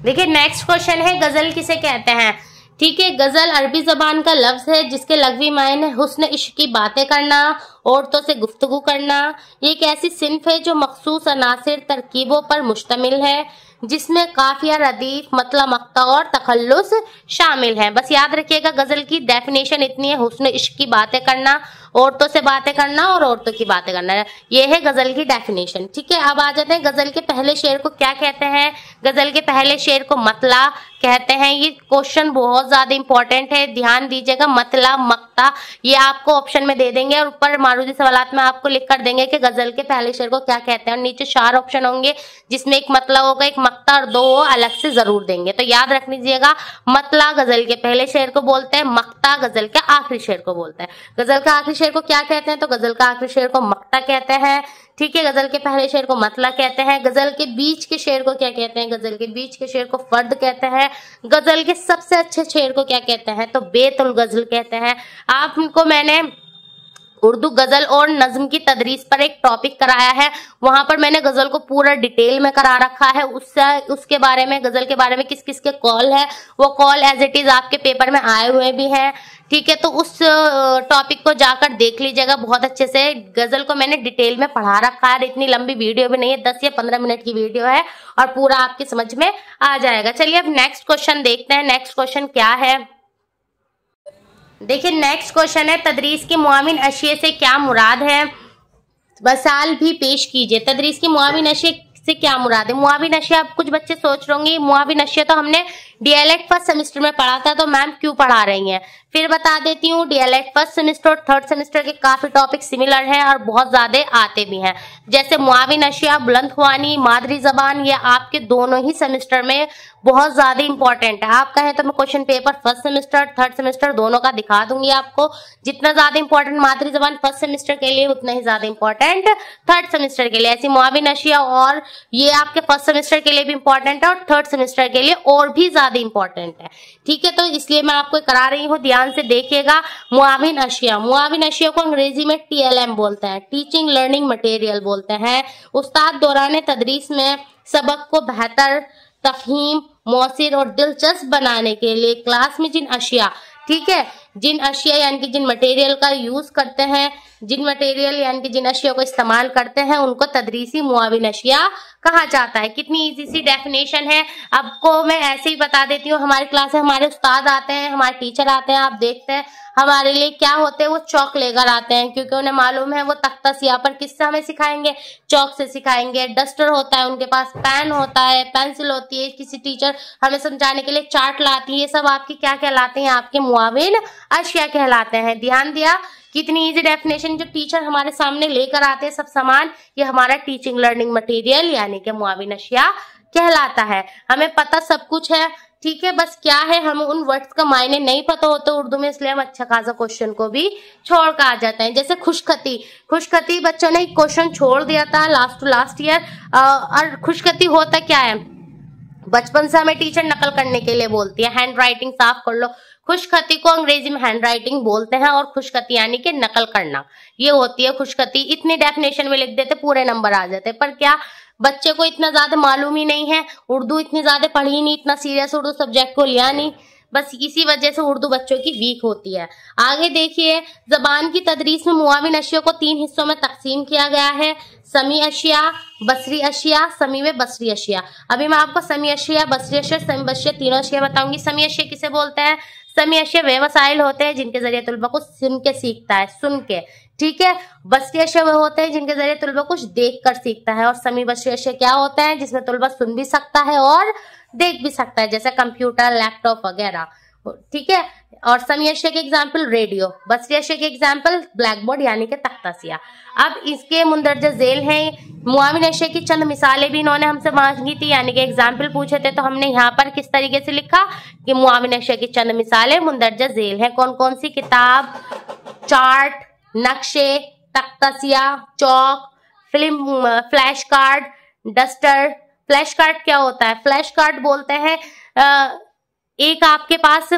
देखिए नेक्स्ट क्वेश्चन है, गजल किसे कहते हैं? ठीक है, गजल अरबी जबान का लफ्ज है जिसके लग़वी मायने हुस्न इश्क की बातें करना, औरतों से गुफ्तगू करना। ये एक ऐसी सिन्फ है जो मखसूस अनासिर तरकीबों पर मुश्तमिल है, जिसमें काफिया, रदीफ, मतलब, मक्ता और तखल्लुस शामिल है। बस याद रखिएगा गजल की डेफिनेशन इतनी है, हुस्न इश्क की बातें करना, औरतों से बातें करना और औरतों की बातें करना, ये है गजल की डेफिनेशन। ठीक है, अब आ जाते हैं गजल के पहले शेर को क्या कहते हैं। गजल के पहले शेर को मतला कहते हैं। ये क्वेश्चन बहुत ज्यादा इंपॉर्टेंट है, ध्यान दीजिएगा। मतला, मक्ता ये आपको ऑप्शन में दे देंगे और ऊपर मारूदी सवालात में आपको लिख कर देंगे कि गजल के पहले शेर को क्या कहते हैं, और नीचे 4 ऑप्शन होंगे जिसमें एक मतला होगा, एक मक्ता और 2 अलग से जरूर देंगे। तो याद रख लीजिएगा, मतला गजल के पहले शेर को बोलते हैं, मक्ता गजल के आखिरी शेर को बोलते हैं। गजल के आखिरी शेर को क्या कहते हैं? तो गजल का आखिरी शेर को मक्ता कहते हैं। ठीक है, गजल के पहले शेर को मतला कहते हैं। गजल के बीच के शेर को क्या कहते हैं? गजल के बीच के शेर को फर्द कहते हैं। गजल के सबसे अच्छे शेर को क्या कहते हैं? तो बेतुल गजल कहते हैं। आपको मैंने उर्दू गजल और नज्म की तदरीस पर एक टॉपिक कराया है, वहां पर मैंने गजल को पूरा डिटेल में करा रखा है। उसके बारे में, गजल के बारे में किस किस के कॉल है, वो कॉल एज इट इज आपके पेपर में आए हुए भी हैं। ठीक है, तो उस टॉपिक को जाकर देख लीजिएगा बहुत अच्छे से। गजल को मैंने डिटेल में पढ़ा रखा है, इतनी लंबी वीडियो भी नहीं है, 10 या 15 मिनट की वीडियो है और पूरा आपकी समझ में आ जाएगा। चलिए अब नेक्स्ट क्वेश्चन देखते हैं। नेक्स्ट क्वेश्चन क्या है? देखिए नेक्स्ट क्वेश्चन है, तदरीस की मुआविन अशिया से क्या मुराद है? मसाल भी पेश कीजिए। तदरीस की मुआविन अशिया से क्या मुराद है? मुआविन अशिया, आप कुछ बच्चे सोच रहे होंगे मुआविन अशिया तो हमने डीएलएड फर्स्ट सेमेस्टर में पढ़ा था, तो मैम क्यों पढ़ा रही हैं? फिर बता देती हूँ, डीएलएड फर्स्ट सेमेस्टर और थर्ड सेमेस्टर के काफी टॉपिक सिमिलर हैं और बहुत ज्यादा आते भी हैं। जैसे मुआविन अशिया, बुलंद ख्वानी, मादरी जबान, ये आपके दोनों ही सेमेस्टर में बहुत ज्यादा इंपॉर्टेंट है। आप कहें तो मैं question paper first semester third semester दोनों का दिखा दूंगी आपको। जितना ज्यादा इंपॉर्टेंट मादरी जबान फर्स्ट सेमेस्टर के लिए, उतना ही ज्यादा इंपॉर्टेंट थर्ड सेमेस्टर के लिए। ऐसी मुआविन अशिया और ये आपके फर्स्ट सेमेस्टर के लिए भी इंपॉर्टेंट है और थर्ड सेमेस्टर के लिए और भी ज्यादा इंपॉर्टेंट है। ठीक है, तो इसलिए मैं आपको करा रही हूँ, ध्यान से देखिएगा। मुआविन अशिया, मुआविन अशिया को अंग्रेजी में टीएलएम बोलते हैं, टीचिंग लर्निंग मटेरियल बोलते हैं। उस्ताद दौरान तदरीस में सबक को बेहतर, तफहीम, मौसिर और दिलचस्प बनाने के लिए क्लास में जिन अशिया, ठीक है, जिन अशिया यानी कि जिन मटेरियल का यूज करते हैं, जिन मटेरियल यानी कि जिन अशिया को इस्तेमाल करते हैं, उनको तदरीसी मुआविन अशिया कहा जाता है। कितनी इजी सी डेफिनेशन है, आपको मैं ऐसे ही बता देती हूँ। हमारी क्लास में हमारे उस्ताद आते हैं, हमारे टीचर आते हैं, आप देखते हैं हमारे लिए क्या होते हैं, वो चौक लेकर आते हैं, क्योंकि उन्हें मालूम है वो तख्ता सियाह पर किससे हमें सिखाएंगे, चौक से सिखाएंगे। डस्टर होता है उनके पास, पेन होता है, पेंसिल होती है, किसी टीचर हमें समझाने के लिए चार्ट लाती है, ये सब आपकी क्या कहलाते हैं? आपके मुआविन अशिया कहलाते हैं। ध्यान दिया, कितनी इजी डेफिनेशन जो टीचर हमारे सामने लेकर आते हैं सब सामान, ये हमारा टीचिंग लर्निंग मटेरियल यानी कि मुआविन अशिया कहलाता है। हमें पता सब कुछ है, ठीक है, बस क्या है हमें उन वर्ड्स का मायने नहीं पता होता उर्दू में, इसलिए हम अच्छा खासा क्वेश्चन को भी छोड़ कर आ जाते हैं। जैसे खुशखती, खुशखती बच्चों ने क्वेश्चन छोड़ दिया था लास्ट टू लास्ट ईयर। और खुशखती होता क्या है, बचपन से हमें टीचर नकल करने के लिए बोलती है, हैंड राइटिंग साफ कर लो। खुशखती को अंग्रेजी में हैंड राइटिंग बोलते हैं और खुशखती यानी कि नकल करना, ये होती है खुशखती। इतनी डेफिनेशन में लिख देते पूरे नंबर आ जाते, पर क्या बच्चे को इतना ज्यादा मालूम ही नहीं है, उर्दू इतनी ज्यादा पढ़ी नहीं, इतना सीरियस उर्दू सब्जेक्ट को लिया नहीं, बस इसी वजह से उर्दू बच्चों की वीक होती है। आगे देखिए, जबान की तदरीस में मुआविन अशिया को 3 हिस्सों में तकसीम किया गया है, समी अशिया, बसरी अशिया, समी व बसरी अशिया। अभी मैं आपको समी अशिया, बसरी अशिया, समी बसरी तीनों अशिया बताऊंगी। समी अशिया किसे बोलते हैं, समी अशिया वे वसाइल होते हैं जिनके जरिए तुलबा कुछ सुन के सीखता है, सुन के, ठीक है। बसरी अशिया वो होते हैं जिनके जरिए तुलबा कुछ देख कर सीखता है, और समी बसरी अशिया क्या होते हैं जिसमें तुलबा सुन भी सकता है और देख भी सकता है, जैसे कंप्यूटर, लैपटॉप वगैरह, ठीक है। और समी अशिया के एग्जाम्पल रेडियो, बसरी अशिया के एग्जाम्पल ब्लैक बोर्ड यानी कि तख्तासिया। अब इसके मुंदरजा झेल हैं मुआविन अशिया की चंद मिसालें भी इन्होंने हमसे मांगी थी, यानी कि एग्जाम्पल पूछे थे, तो हमने यहाँ पर किस तरीके से लिखा कि मुआविन अशिया की चंद मिसालें मुंदरजा झेल हैं। कौन कौन सी, किताब, चार्ट, नक्शे, तख्तासिया, chalk, film, flash card, duster. Flash card क्या होता है, फ्लैश कार्ड बोलते हैं एक आपके पास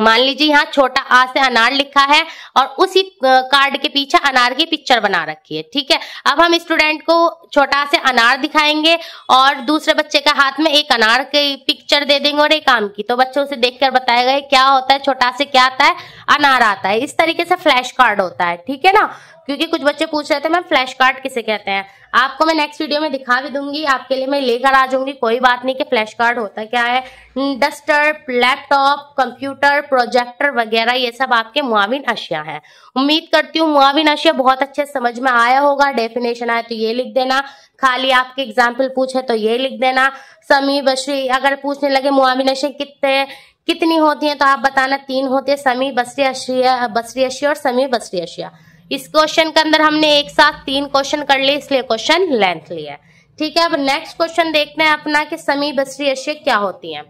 मान लीजिए यहाँ छोटा आ से अनार लिखा है और उसी कार्ड के पीछे अनार की पिक्चर बना रखी है, ठीक है। अब हम स्टूडेंट को छोटा से अनार दिखाएंगे और दूसरे बच्चे के हाथ में एक अनार की पिक्चर दे देंगे और एक आम की, तो बच्चों से देखकर बताएगा क्या होता है, छोटा से क्या आता है, अनार आता है। इस तरीके से फ्लैश कार्ड होता है, ठीक है ना, क्योंकि कुछ बच्चे पूछ रहे थे मैम फ्लैश कार्ड किसे कहते हैं, आपको मैं नेक्स्ट वीडियो में दिखा भी दूंगी, आपके लिए मैं लेकर आ जाऊंगी, कोई बात नहीं कि फ्लैश कार्ड होता क्या है। डस्टर, लैपटॉप, कंप्यूटर, प्रोजेक्टर वगैरह ये सब आपके मुआविन अशिया हैं। उम्मीद करती हूँ मुआविन अशिया बहुत अच्छे समझ में आया होगा। डेफिनेशन आए तो ये लिख देना, खाली आपके एग्जाम्पल पूछे तो ये लिख देना। समी बसरी अगर पूछने लगे मुआविन अशिया कितनी होती है तो आप बताना 3 होती है, समी बसरी अशिया और समी बसरी अशिया। इस क्वेश्चन के अंदर हमने एक साथ 3 क्वेश्चन कर लिए, इसलिए क्वेश्चन लेंथ लिया, ठीक है। अब नेक्स्ट क्वेश्चन देखते हैं अपना कि समी बसरी अशिया क्या होती हैं।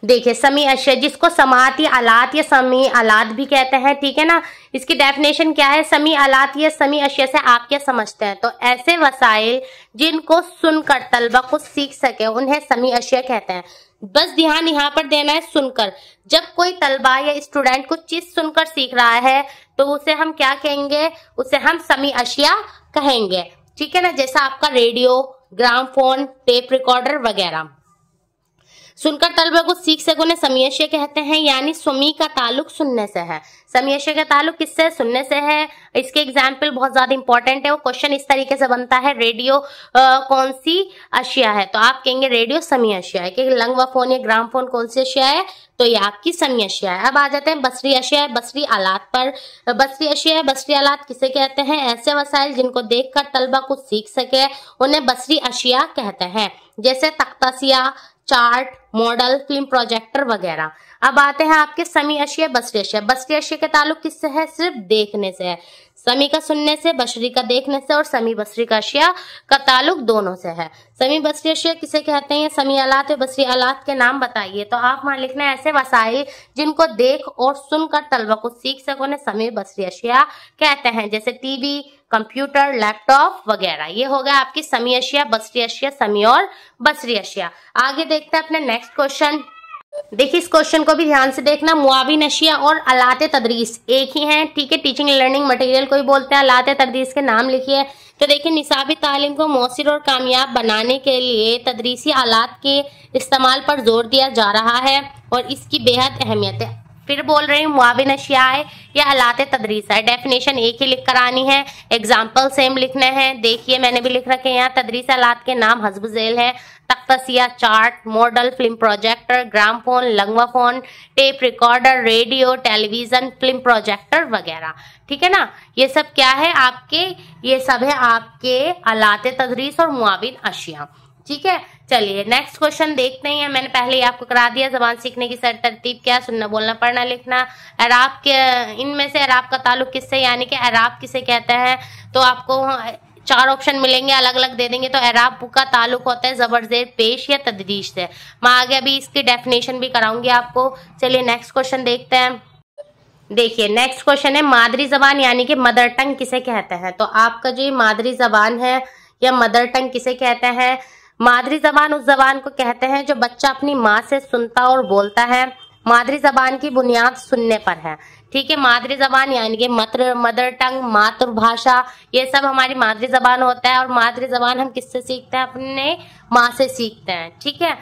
देखिए, समी अशिया जिसको समाती आलात या समी आलात भी कहते हैं, ठीक है ना, इसकी डेफिनेशन क्या है, समी आलात या समी अशिया से आप क्या समझते हैं, तो ऐसे वसाइल जिनको सुनकर तलबा कुछ सीख सके उन्हें समी अशिया कहते हैं। बस ध्यान यहाँ पर देना है, सुनकर। जब कोई तलबा या स्टूडेंट कुछ चीज सुनकर सीख रहा है तो उसे हम क्या कहेंगे, उसे हम समी अशिया कहेंगे, ठीक है ना। जैसा आपका रेडियो, ग्रामफोन, टेप रिकॉर्डर वगैरह सुनकर तलबा को सीख सके उन्हें समी अशिया कहते हैं, यानी समी का ताल्लुक सुनने से है। समी अशिया का ताल्लुक किससे, सुनने से है। इसके एग्जाम्पल बहुत ज्यादा इंपॉर्टेंट है, वो क्वेश्चन इस तरीके से बनता है, रेडियो कौन सी अशिया है, तो आप कहेंगे रेडियो समी अशिया है। कि लंग व फोन या ग्राम फोन कौन सी अशिया है, तो ये आपकी समी अशिया है। अब आ जाते हैं बसरी अशिया है, बसरी आलात पर। बसरी अशिया है, बसरी आलात किसे कहते हैं, ऐसे वसाइल जिनको देखकर तलबा कुछ सीख सके उन्हें बसरी अशिया कहते हैं, जैसे तख्तासिया, चार्ट, मॉडल, फिल्म प्रोजेक्टर वगैरह। अब आते हैं आपके समी अशिया, बसरी अशिया। बसरी अशिया का ताल्लुक किससे है, सिर्फ देखने से है। समी का सुनने से, बसरी का देखने से, और समी बसरी का अशिया का ताल्लुक दोनों से है। समी बसरी अशिया किसे कहते हैं, समी आलात या बसरी आलात के नाम बताइए, तो आप वहां लिखना है ऐसे वसाइल जिनको देख और सुनकर तलबा को सीख सको उन्हें समी बसरी अशिया कहते हैं, जैसे टीवी, कंप्यूटर, लैपटॉप वगैरह। ये हो गया आपकी समी अशिया, बसरी अशिया, समी और बसरी अशिया। आगे देखते हैं अपने नेक्स्ट क्वेश्चन। देखिए, इस क्वेश्चन को भी ध्यान से देखना। मुआविन अशिया और आलात तदरीस एक ही हैं, ठीक है। टीचिंग लर्निंग मटेरियल को भी बोलते हैं। आलात तदरीस के नाम लिखिए। तो देखिए, निसाबी तालीम को मौसर और कामयाब बनाने के लिए तदरीसी आलात के इस्तेमाल पर जोर दिया जा रहा है और इसकी बेहद अहमियत है। फिर बोल रही हूँ, मुआविन अशिया है या आलात तदरीस है, डेफिनेशन एक ही लिख कर आनी है, एग्जाम्पल सेम लिखने हैं। देखिए, मैंने भी लिख रखे हैं यहाँ। तदरीस आलात के नाम हस्ब झेल है, तख्तासिया, chart, model, film projector, gramophone, linguaphone, tape recorder, radio, television, film projector वगैरह, ठीक है ना। ये सब क्या है आपके, ये सब है आपके आलात तदरीस और मुआविन अशिया, ठीक है। चलिए नेक्स्ट क्वेश्चन देखते हैं। मैंने पहले ही आपको करा दिया जबान सीखने की सर तरतीब क्या, सुनना बोलना पढ़ना लिखना। एराब के इनमें से एराब का ताल्लुक किससे, यानी कि एराब किसे कहते हैं, तो आपको 4 ऑप्शन मिलेंगे, अलग अलग दे देंगे। तो एराब का ताल्लुक होता है जबर जेर पेश या तदरीज से। मैं आगे अभी इसकी डेफिनेशन भी कराऊंगी आपको। चलिए नेक्स्ट क्वेश्चन देखते हैं। देखिए नेक्स्ट क्वेश्चन है मादरी जबान यानी कि मदर टंग किसे कहते हैं। तो आपका जो ये मादरी जबान है या मदर टंग किसे कहते हैं, मादरी जबान उस जबान को कहते हैं जो बच्चा अपनी माँ से सुनता और बोलता है। मादरी जबान की बुनियाद सुनने पर है। ठीक है, मादरी जबान यानी कि मदर टंग, मातृभाषा, ये सब हमारी मादरी जबान होता है। और मादरी जबान हम किससे सीखते हैं, अपने माँ से सीखते हैं। ठीक है,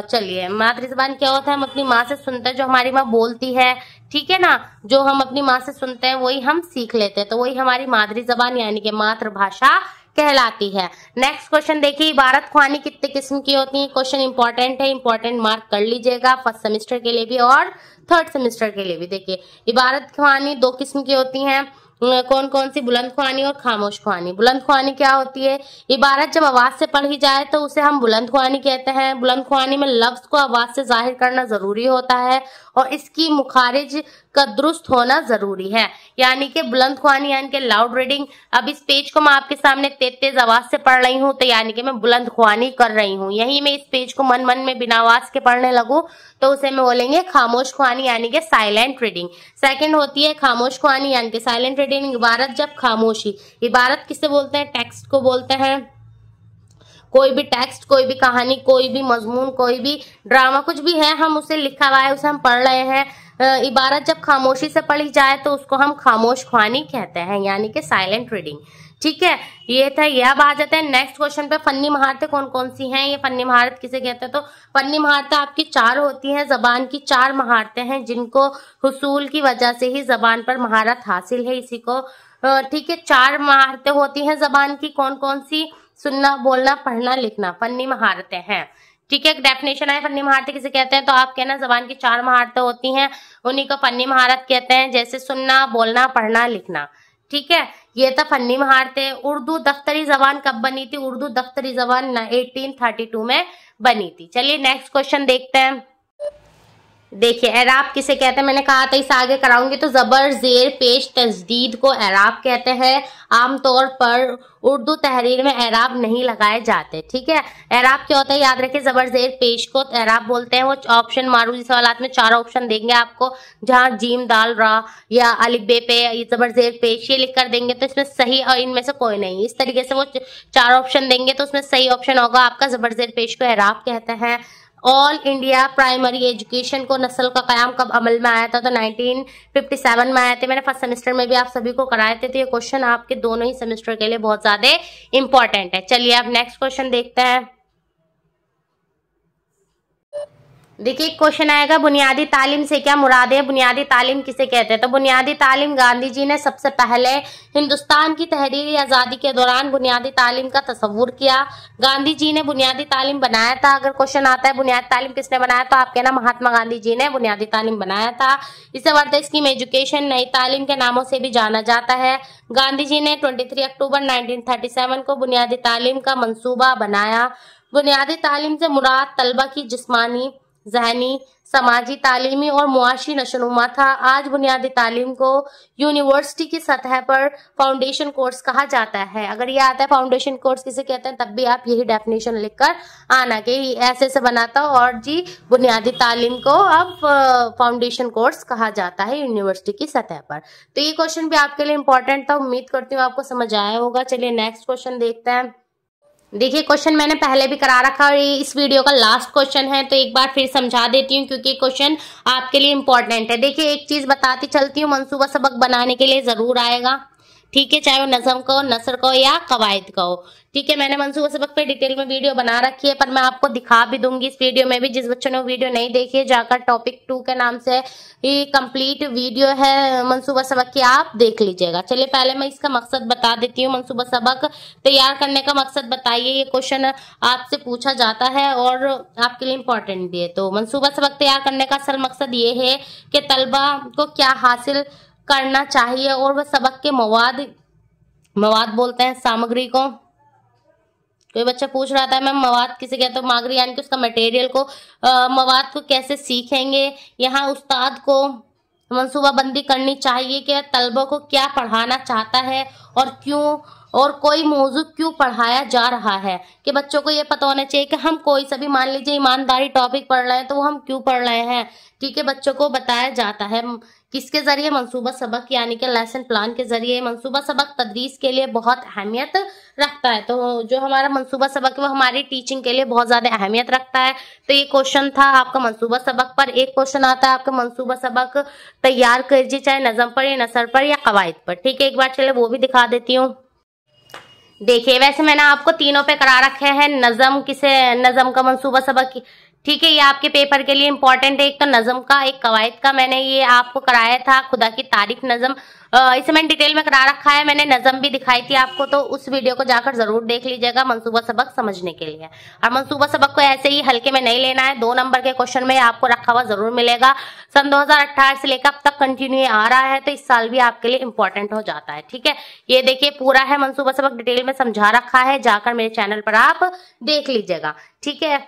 चलिए मादरी जबान क्या होता है, हम अपनी माँ से सुनते हैं, जो हमारी माँ बोलती है। ठीक है ना, जो हम अपनी माँ से सुनते हैं वही हम सीख लेते हैं, तो वही हमारी मादरी जबान यानी कि मातृभाषा कहलाती है। नेक्स्ट क्वेश्चन देखिए, इबारत ख्वानी कितने किस्म की होती है। क्वेश्चन इंपॉर्टेंट है, इंपॉर्टेंट मार्क कर लीजिएगा, फर्स्ट सेमेस्टर के लिए भी और थर्ड सेमेस्टर के लिए भी। देखिए इबारत ख्वानी 2 किस्म की होती हैं। कौन कौन सी, बुलंद ख्वानी और खामोश ख्वानी। बुलंद ख्वानी क्या होती है, इबारत जब आवाज से पढ़ी जाए तो उसे हम बुलंद ख्वानी कहते हैं। बुलंद ख्वानी में लफ्ज को आवाज से जाहिर करना जरूरी होता है और इसकी मुखारिज का दुरुस्त होना जरूरी है, यानी कि बुलंद ख्वानी यानी कि लाउड रीडिंग। अब इस पेज को मैं आपके सामने तेज आवाज से पढ़ रही हूँ, तो यानी कि मैं बुलंद ख्वानी कर रही हूँ। यही मैं इस पेज को मन मन में बिना आवाज के पढ़ने लगूं तो उसे मैं बोलेंगे खामोश ख्वानी यानी कि साइलेंट रीडिंग। सेकंड होती है खामोश ख्वानी यानी कि साइलेंट रीडिंग। इबारत जब खामोशी, इबारत किसे बोलते हैं, टेक्स्ट को बोलते हैं। कोई भी टेक्स्ट, कोई भी कहानी, कोई भी मजमून, कोई भी ड्रामा, कुछ भी है, हम उसे लिखा हुआ है उसे हम पढ़ रहे हैं। इबारत जब खामोशी से पढ़ी जाए तो उसको हम खामोश ख्वानी कहते हैं, यानी कि साइलेंट रीडिंग। ठीक है, ये था। ये अब आ जाते हैं नेक्स्ट क्वेश्चन पे, फन्नी महारतें कौन कौन सी हैं, ये फन्नी महारत किसे कहते हैं। तो फन्नी महारतें आपकी 4 होती हैं। जबान की 4 महारतें हैं जिनको हुसूल की वजह से ही जबान पर महारत हासिल है इसी को। ठीक है, 4 महारतें होती हैं जबान की, कौन कौन सी, सुनना बोलना पढ़ना लिखना, फन्नी महारतें हैं। ठीक है, डेफिनेशन है फन्नी महारतें किसे कहते हैं, तो आप कहना जबान की 4 महारतें होती हैं, उन्हीं को फन्नी महारत कहते हैं, जैसे सुनना बोलना पढ़ना लिखना। ठीक है, ये था फन्नी महारतें। उर्दू दफ्तरी जबान कब बनी थी, उर्दू दफ्तरी जबान 1832 में बनी थी। चलिए नेक्स्ट क्वेश्चन देखते हैं। देखिए एराब किसे कहते हैं, मैंने कहा था इसे आगे कराऊंगी। तो जबर जेर पेश तस्दीद को एराब कहते हैं। आमतौर पर उर्दू तहरीर में एराब नहीं लगाए जाते। ठीक है, एराब क्या होता है याद रखिए, जबर जेर पेश को एराब बोलते हैं। वो ऑप्शन मारूजी सवालात में 4 ऑप्शन देंगे आपको, जहां जीम दाल रा या अलिफ बे पे ये जबर जेर पेश ये लिख कर देंगे तो इसमें सही और इनमें से कोई नहीं। इस तरीके से वो 4 ऑप्शन देंगे तो उसमें सही ऑप्शन होगा आपका जबर जेर पेश को एराब कहते हैं। ऑल इंडिया प्राइमरी एजुकेशन को नस्ल का कयाम कब अमल में आया था, तो 1957 में आए थे। मैंने फर्स्ट सेमेस्टर में भी आप सभी को कराए थे, तो ये क्वेश्चन आपके दोनों ही सेमेस्टर के लिए बहुत ज्यादा इंपॉर्टेंट है। चलिए आप नेक्स्ट क्वेश्चन देखते हैं। देखिए क्वेश्चन आएगा, बुनियादी तालीम से क्या मुराद है, बुनियादी तालीम किसे कहते हैं। तो बुनियादी तालीम, गांधी जी ने सबसे पहले हिंदुस्तान की तहरीरी आज़ादी के दौरान बुनियादी तालीम का तस्वुर किया। गांधी जी ने बुनियादी तालीम बनाया था। अगर क्वेश्चन आता है बुनियादी तालीम किसने बनाया, तो आप कहना महात्मा गांधी जी ने बुनियादी तालीम बनाया था। इसे वर्ल्ड स्कीम एजुकेशन, नई तालीम के नामों से भी जाना जाता है। गांधी जी ने 23 अक्टूबर 1937 को बुनियादी तालीम का मंसूबा बनाया। बुनियादी तालीम से मुराद तलबा की जिस्मानी, ज़हनी, समाजी, तालीमी और मुआशी नशोनुमा था। आज बुनियादी तालीम को यूनिवर्सिटी की सतह पर फाउंडेशन कोर्स कहा जाता है। अगर ये आता है फाउंडेशन कोर्स किसे कहते हैं, तब भी आप यही डेफिनेशन लिखकर आना कि ऐसे से बनाता और जी बुनियादी तालीम को अब फाउंडेशन कोर्स कहा जाता है यूनिवर्सिटी की सतह पर। तो ये क्वेश्चन भी आपके लिए इंपॉर्टेंट था, उम्मीद करती हूँ आपको समझ आया होगा। चलिए नेक्स्ट क्वेश्चन देखते हैं। देखिए क्वेश्चन मैंने पहले भी करा रखा और ये इस वीडियो का लास्ट क्वेश्चन है, तो एक बार फिर समझा देती हूँ क्योंकि क्वेश्चन आपके लिए इंपॉर्टेंट है। देखिए एक चीज बताती चलती हूँ, मंसूबा सबक बनाने के लिए जरूर आएगा। ठीक है, चाहे वो नज़म को, नसर को या कवायद का हो। ठीक है, मैंने मंसूबा सबक पे डिटेल में वीडियो बना रखी है, पर मैं आपको दिखा भी दूंगी इस वीडियो में भी। जिस बच्चों ने वीडियो नहीं देखी है जाकर टॉपिक 2 के नाम से ये कंप्लीट वीडियो है मंसूबा सबक की, आप देख लीजिएगा। चलिए पहले मैं इसका मकसद बता देती हूँ। मंसूबा सबक तैयार करने का मकसद बताइए, ये क्वेश्चन आपसे पूछा जाता है और आपके लिए इंपॉर्टेंट भी है। तो मंसूबा सबक तैयार करने का असल मकसद ये है कि तलबा को क्या हासिल करना चाहिए और वह सबक के मवाद बोलते हैं सामग्री को कोई बच्चा पूछ रहा था मैम मवाद किसे कहते हैं, मागरी यानी कि उसका मटेरियल को, मवाद को कैसे सीखेंगे। यहाँ उस्ताद को मंसूबाबंदी करनी चाहिए कि तलबों को क्या पढ़ाना चाहता है और क्यों, और कोई मौजू क्यों पढ़ाया जा रहा है, कि बच्चों को ये पता होना चाहिए कि हम कोई सा भी, मान लीजिए ईमानदारी टॉपिक पढ़ रहे हैं तो वो हम क्यों पढ़ रहे हैं। ठीक है, बच्चों को बताया जाता है किसके जरिए, मंसूबा सबक यानी कि लेसन प्लान के जरिए। मंसूबा सबक तदरीस के लिए बहुत अहमियत रखता है, तो जो हमारा मंसूबा सबक है वो हमारी टीचिंग के लिए बहुत ज्यादा अहमियत रखता है। तो ये क्वेश्चन था आपका मंसूबा सबक पर। एक क्वेश्चन आता है आपका मंसूबा सबक तैयार कीजिए, चाहे नज़म पर या नसर पर या कवायद पर। ठीक है, एक बार चले वो भी दिखा देती हूँ। देखिए, वैसे मैंने आपको तीनों पे करा रखे हैं। नज़म नज़म का मंसूबा सबक, ठीक है, ये आपके पेपर के लिए इंपॉर्टेंट है। एक तो नज़म का, एक कवायद का। मैंने ये आपको कराया था खुदा की तारीफ नज़म, इसे मैंने डिटेल में करा रखा है। मैंने नज़म भी दिखाई थी आपको, तो उस वीडियो को जाकर जरूर देख लीजिएगा मंसूबा सबक समझने के लिए। और मंसूबा सबक को ऐसे ही हल्के में नहीं लेना है, 2 नंबर के क्वेश्चन में आपको रखा हुआ जरूर मिलेगा। सन 2018 से लेकर अब तक कंटिन्यू आ रहा है, तो इस साल भी आपके लिए इंपॉर्टेंट हो जाता है। ठीक है, ये देखिए पूरा है मंसूबा सबक, डिटेल में समझा रखा है, जाकर मेरे चैनल पर आप देख लीजिएगा। ठीक है,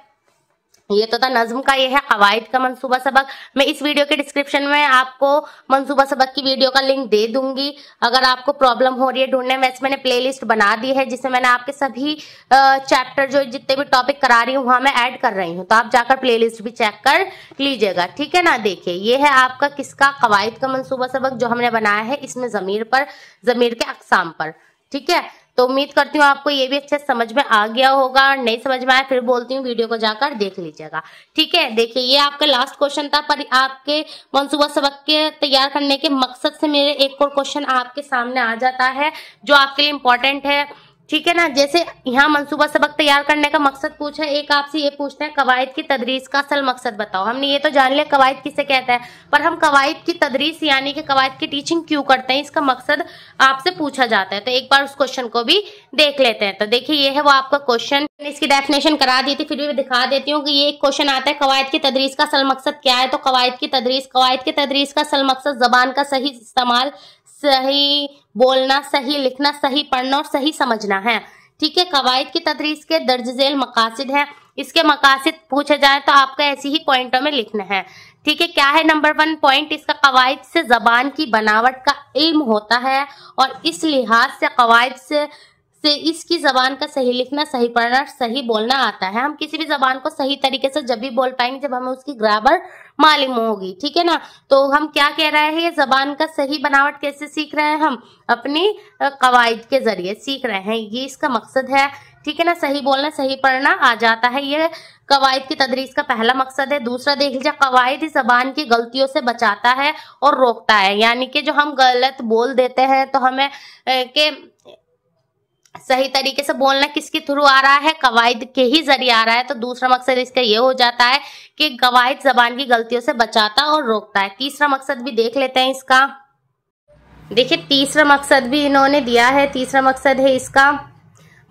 ये तो था नज़्म का, ये है कवायद का मंसूबा सबक। मैं इस वीडियो के डिस्क्रिप्शन में आपको मंसूबा सबक की वीडियो का लिंक दे दूंगी, अगर आपको प्रॉब्लम हो रही है ढूंढने में। वैसे मैंने प्लेलिस्ट बना दी है जिसमें मैंने आपके सभी चैप्टर, जो जितने भी टॉपिक करा रही हूँ वहां मैं ऐड कर रही हूँ, तो आप जाकर प्लेलिस्ट भी चेक कर लीजिएगा। ठीक है ना। देखिए, ये है आपका किसका, कवायद का मंसूबा सबक जो हमने बनाया है, इसमें ज़मीर पर, ज़मीर के अक़साम पर। ठीक है, तो उम्मीद करती हूँ आपको ये भी अच्छे समझ में आ गया होगा। नहीं समझ में आया फिर बोलती हूँ, वीडियो को जाकर देख लीजिएगा। ठीक है, देखिए ये आपका लास्ट क्वेश्चन था, पर आपके मंसूबा सबक के तैयार करने के मकसद से मेरे एक और क्वेश्चन आपके सामने आ जाता है जो आपके लिए इम्पोर्टेंट है। ठीक है ना, जैसे यहाँ मंसूबा सबक तैयार करने का मकसद पूछा है, एक आपसे ये पूछते हैं कवायद की तदरीस का असल मकसद बताओ। हमने ये तो जान लिया कवायद किसे कहता है, पर हम कवायद की तदरीस यानी कि कवायद की टीचिंग क्यों करते हैं, इसका मकसद आपसे पूछा जाता है। तो एक बार उस क्वेश्चन को भी देख लेते हैं। तो देखिए, ये है वो आपका क्वेश्चन, इसकी डेफिनेशन करा दी थी, फिर भी दिखा देती हूँ कि ये एक क्वेश्चन आता है, कवायद की तदरीस का असल मकसद क्या है। तो कवायद की तदरीस का असल मकसद जबान का सही इस्तेमाल, सही बोलना, सही लिखना, सही पढ़ना और सही समझना है। ठीक है, कवायद की तदरीस के दर्ज झेल मकासिद हैं। इसके मकासिद पूछे जाए तो आपका ऐसी ही पॉइंटों में लिखना है। ठीक है, क्या है नंबर 1 पॉइंट, इसका कवायद से जबान की बनावट का इल्म होता है और इस लिहाज से कवायद से इसकी जबान का सही लिखना, सही पढ़ना, सही बोलना आता है। हम किसी भी जबान को सही तरीके से जब भी बोल पाएंगे जब हमें उसकी ग्रामर मालूम होगी। ठीक है ना, तो हम क्या कह रहे हैं, ये जबान का सही बनावट कैसे सीख रहे हैं, हम अपनी कवायद के जरिए सीख रहे हैं, ये इसका मकसद है। ठीक है ना, सही बोलना, सही पढ़ना आ जाता है, ये कवायद की तदरीस का पहला मकसद है। दूसरा देख लीजिए, कवायद इस जबान की गलतियों से बचाता है और रोकता है, यानी कि जो हम गलत बोल देते हैं तो हमें के सही तरीके से बोलना किसके थ्रू आ रहा है, कवायद के ही जरिए आ रहा है। तो दूसरा मकसद इसका ये हो जाता है कि कवायद जबान की गलतियों से बचाता और रोकता है। तीसरा मकसद भी देख लेते हैं इसका। देखिए, तीसरा मकसद भी इन्होंने दिया है। तीसरा मकसद है इसका,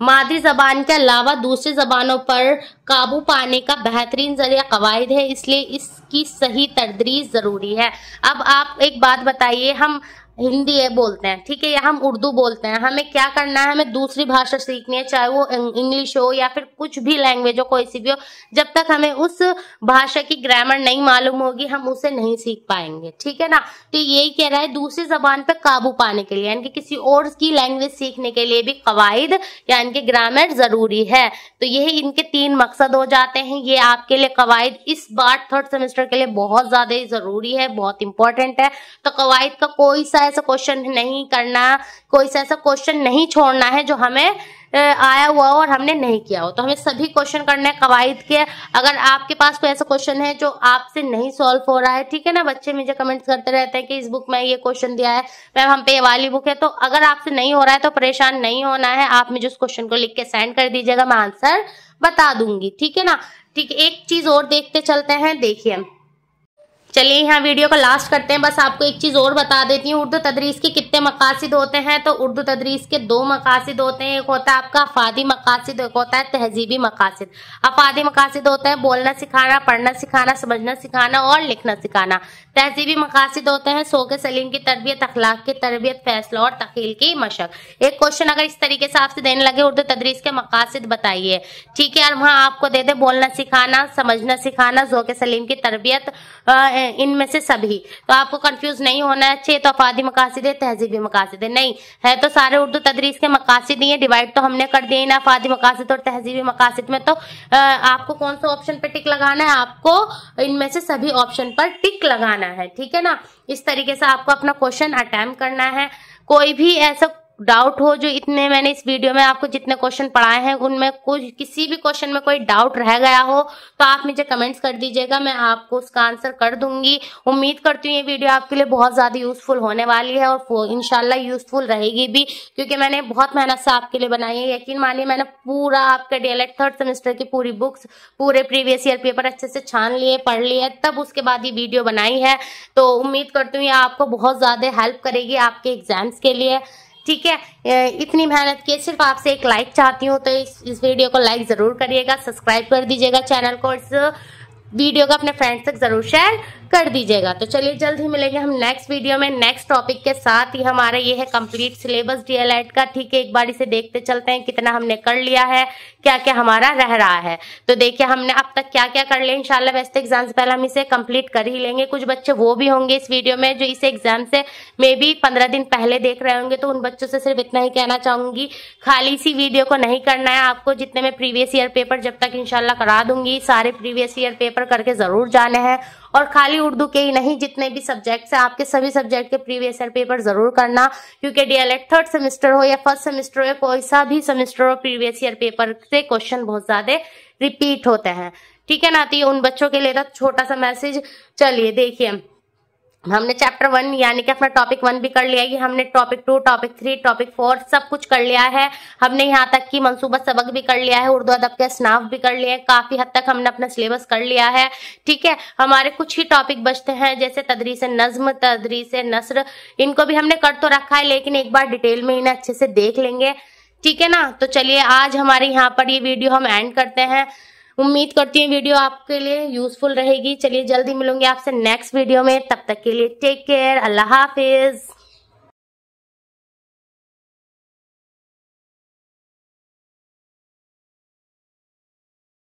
मादरी जबान के अलावा दूसरी जबानों पर काबू पाने का बेहतरीन जरिया कवायद है, इसलिए इसकी सही तदरीस जरूरी है। अब आप एक बात बताइए, हम हिंदी है बोलते हैं, ठीक है, या हम उर्दू बोलते हैं, हमें क्या करना है, हमें दूसरी भाषा सीखनी है, चाहे वो इंग्लिश हो या फिर कुछ भी लैंग्वेज हो, कोई सी भी हो। जब तक हमें उस भाषा की ग्रामर नहीं मालूम होगी हम उसे नहीं सीख पाएंगे। ठीक है ना, तो यही कह रहा है, दूसरी जबान पे काबू पाने के लिए यानी कि किसी और की लैंग्वेज सीखने के लिए भी कवायद यानी कि ग्रामर जरूरी है। तो यही इनके 3 मकसद हो जाते हैं। ये आपके लिए कवायद इस बार 3rd सेमेस्टर के लिए बहुत ज्यादा ही जरूरी है, बहुत इंपॉर्टेंट है। तो कवायद का कोई सा ऐसा क्वेश्चन नहीं करना, कोई सा ऐसा क्वेश्चन नहीं छोड़ना है जो हमें आया हुआ हो और हमने नहीं किया हो। तो हमें सभी क्वेश्चन करने हैं कवायद के। अगर आपके पास कोई ऐसा क्वेश्चन है जो आपसे नहीं सॉल्व हो रहा है, ठीक है ना, बच्चे मुझे कमेंट्स करते रहते हैं कि इस बुक में ये क्वेश्चन दिया है मैम, हम पे ये वाली बुक है, तो अगर आपसे नहीं हो रहा है तो परेशान नहीं होना है, आप मुझे उस क्वेश्चन को लिख के सेंड कर दीजिएगा, मैं आंसर बता दूंगी। ठीक है ना। ठीक है, एक चीज और देखते चलते हैं। देखिए, चलिए यहाँ वीडियो को लास्ट करते हैं। बस आपको एक चीज और बता देती हूँ, उर्दू तदरीस के कितने मकासिद होते हैं। तो उर्दू तदरीस के 2 मकासिद होते हैं। एक होता है आपका अफादी मकासिद, एक होता है तहजीबी मकासिद। अफादी मकासिद होता है बोलना सिखाना, पढ़ना सिखाना, समझना सिखाना और लिखना सिखाना। तहजीबी मकासिद होते हैं सोके सलीम की तरबियत, अखलाक की तरबियत, फैसला और तखील की मशक। एक क्वेश्चन अगर इस तरीके से आपसे देने लगे उर्दू तदरीस के मकासिद बताइए, ठीक है, और वहां आपको दे दे बोलना सिखाना, समझना सिखाना, जोके सलीम की तरबियत, इनमें से सभी, तो आपको कंफ्यूज नहीं होना है। अच्छे तो अफादी मकासिद है, तहजीबी मकासिद है, नहीं है तो सारे उर्दू तदरीस के मकासिद ही है। डिवाइड तो हमने कर दिए ना अफादी मकासिद और तहजीबी मकासिद में। तो आपको कौन सा ऑप्शन पे टिक लगाना है, आपको इनमें से सभी ऑप्शन पर टिक लगाना है, ठीक है ना। इस तरीके से आपको अपना क्वेश्चन अटेम्प्ट करना है। कोई भी ऐसा डाउट हो, जो इतने मैंने इस वीडियो में आपको जितने क्वेश्चन पढ़ाए हैं उनमें कुछ किसी भी क्वेश्चन में कोई डाउट रह गया हो तो आप मुझे कमेंट्स कर दीजिएगा, मैं आपको उसका आंसर कर दूंगी। उम्मीद करती हूँ ये वीडियो आपके लिए बहुत ज्यादा यूजफुल होने वाली है और इंशाल्लाह यूजफुल रहेगी भी, क्योंकि मैंने बहुत मेहनत से आपके लिए बनाई है। यकीन मानिए मैंने पूरा आपके डीएलएड 3rd सेमेस्टर की पूरी बुक्स, पूरे प्रीवियस ईयर पेपर अच्छे से छान लिए, पढ़ लिए, तब उसके बाद ये वीडियो बनाई है। तो उम्मीद करती हूँ ये आपको बहुत ज्यादा हेल्प करेगी आपके एग्जाम्स के लिए, ठीक है। इतनी मेहनत की, सिर्फ आपसे एक लाइक चाहती हूँ, तो इस वीडियो को लाइक जरूर करिएगा, सब्सक्राइब कर दीजिएगा चैनल को, इस वीडियो को अपने फ्रेंड्स तक जरूर शेयर कर दीजिएगा। तो चलिए जल्द ही मिलेंगे हम नेक्स्ट वीडियो में नेक्स्ट टॉपिक के साथ। ही हमारा ये है कंप्लीट सिलेबस डीएलएड का, ठीक है। एक बार इसे देखते चलते हैं कितना हमने कर लिया है, क्या क्या हमारा रह रहा है। तो देखिए हमने अब तक क्या क्या कर लिया। इंशाल्लाह वैसे एग्जाम से पहले हम इसे कंप्लीट कर ही लेंगे। कुछ बच्चे वो भी होंगे इस वीडियो में जो इसे एग्जाम से मे बी 15 दिन पहले देख रहे होंगे, तो उन बच्चों से सिर्फ इतना ही कहना चाहूंगी, खाली इसी वीडियो को नहीं करना है आपको। जितने में प्रीवियस ईयर पेपर जब तक इंशाल्लाह करा दूंगी, सारे प्रीवियस ईयर पेपर करके जरूर जाने हैं। और खाली उर्दू के ही नहीं, जितने भी सब्जेक्ट्स हैं आपके सभी सब्जेक्ट के प्रीवियस ईयर पेपर जरूर करना, क्योंकि डीएलएड 3rd सेमेस्टर हो या 1st सेमेस्टर हो या कोई सा भी सेमेस्टर हो, प्रीवियस ईयर पेपर से क्वेश्चन बहुत ज्यादा रिपीट होते हैं, ठीक है ना। तो ये उन बच्चों के लिए था छोटा सा मैसेज। चलिए देखिए हमने चैप्टर 1 यानी कि अपना टॉपिक 1 भी कर लिया है, हमने टॉपिक 2, टॉपिक 3, टॉपिक 4 सब कुछ कर लिया है। हमने यहाँ तक कि मंसूबा सबक भी कर लिया है, उर्दू अदब के असनाफ भी कर लिए हैं। काफी हद तक हमने अपना सिलेबस कर लिया है, ठीक है। हमारे कुछ ही टॉपिक बचते हैं, जैसे तदरीस नज्म, तदरीस नस्र, इनको भी हमने कर तो रखा है, लेकिन एक बार डिटेल में इन्हें अच्छे से देख लेंगे, ठीक है ना। तो चलिए आज हमारे यहाँ पर ये वीडियो हम एंड करते हैं। उम्मीद करती हूँ वीडियो आपके लिए यूजफुल रहेगी। चलिए जल्दी मिलूंगी आपसे नेक्स्ट वीडियो में, तब तक के लिए टेक केयर, अल्लाह हाफिज।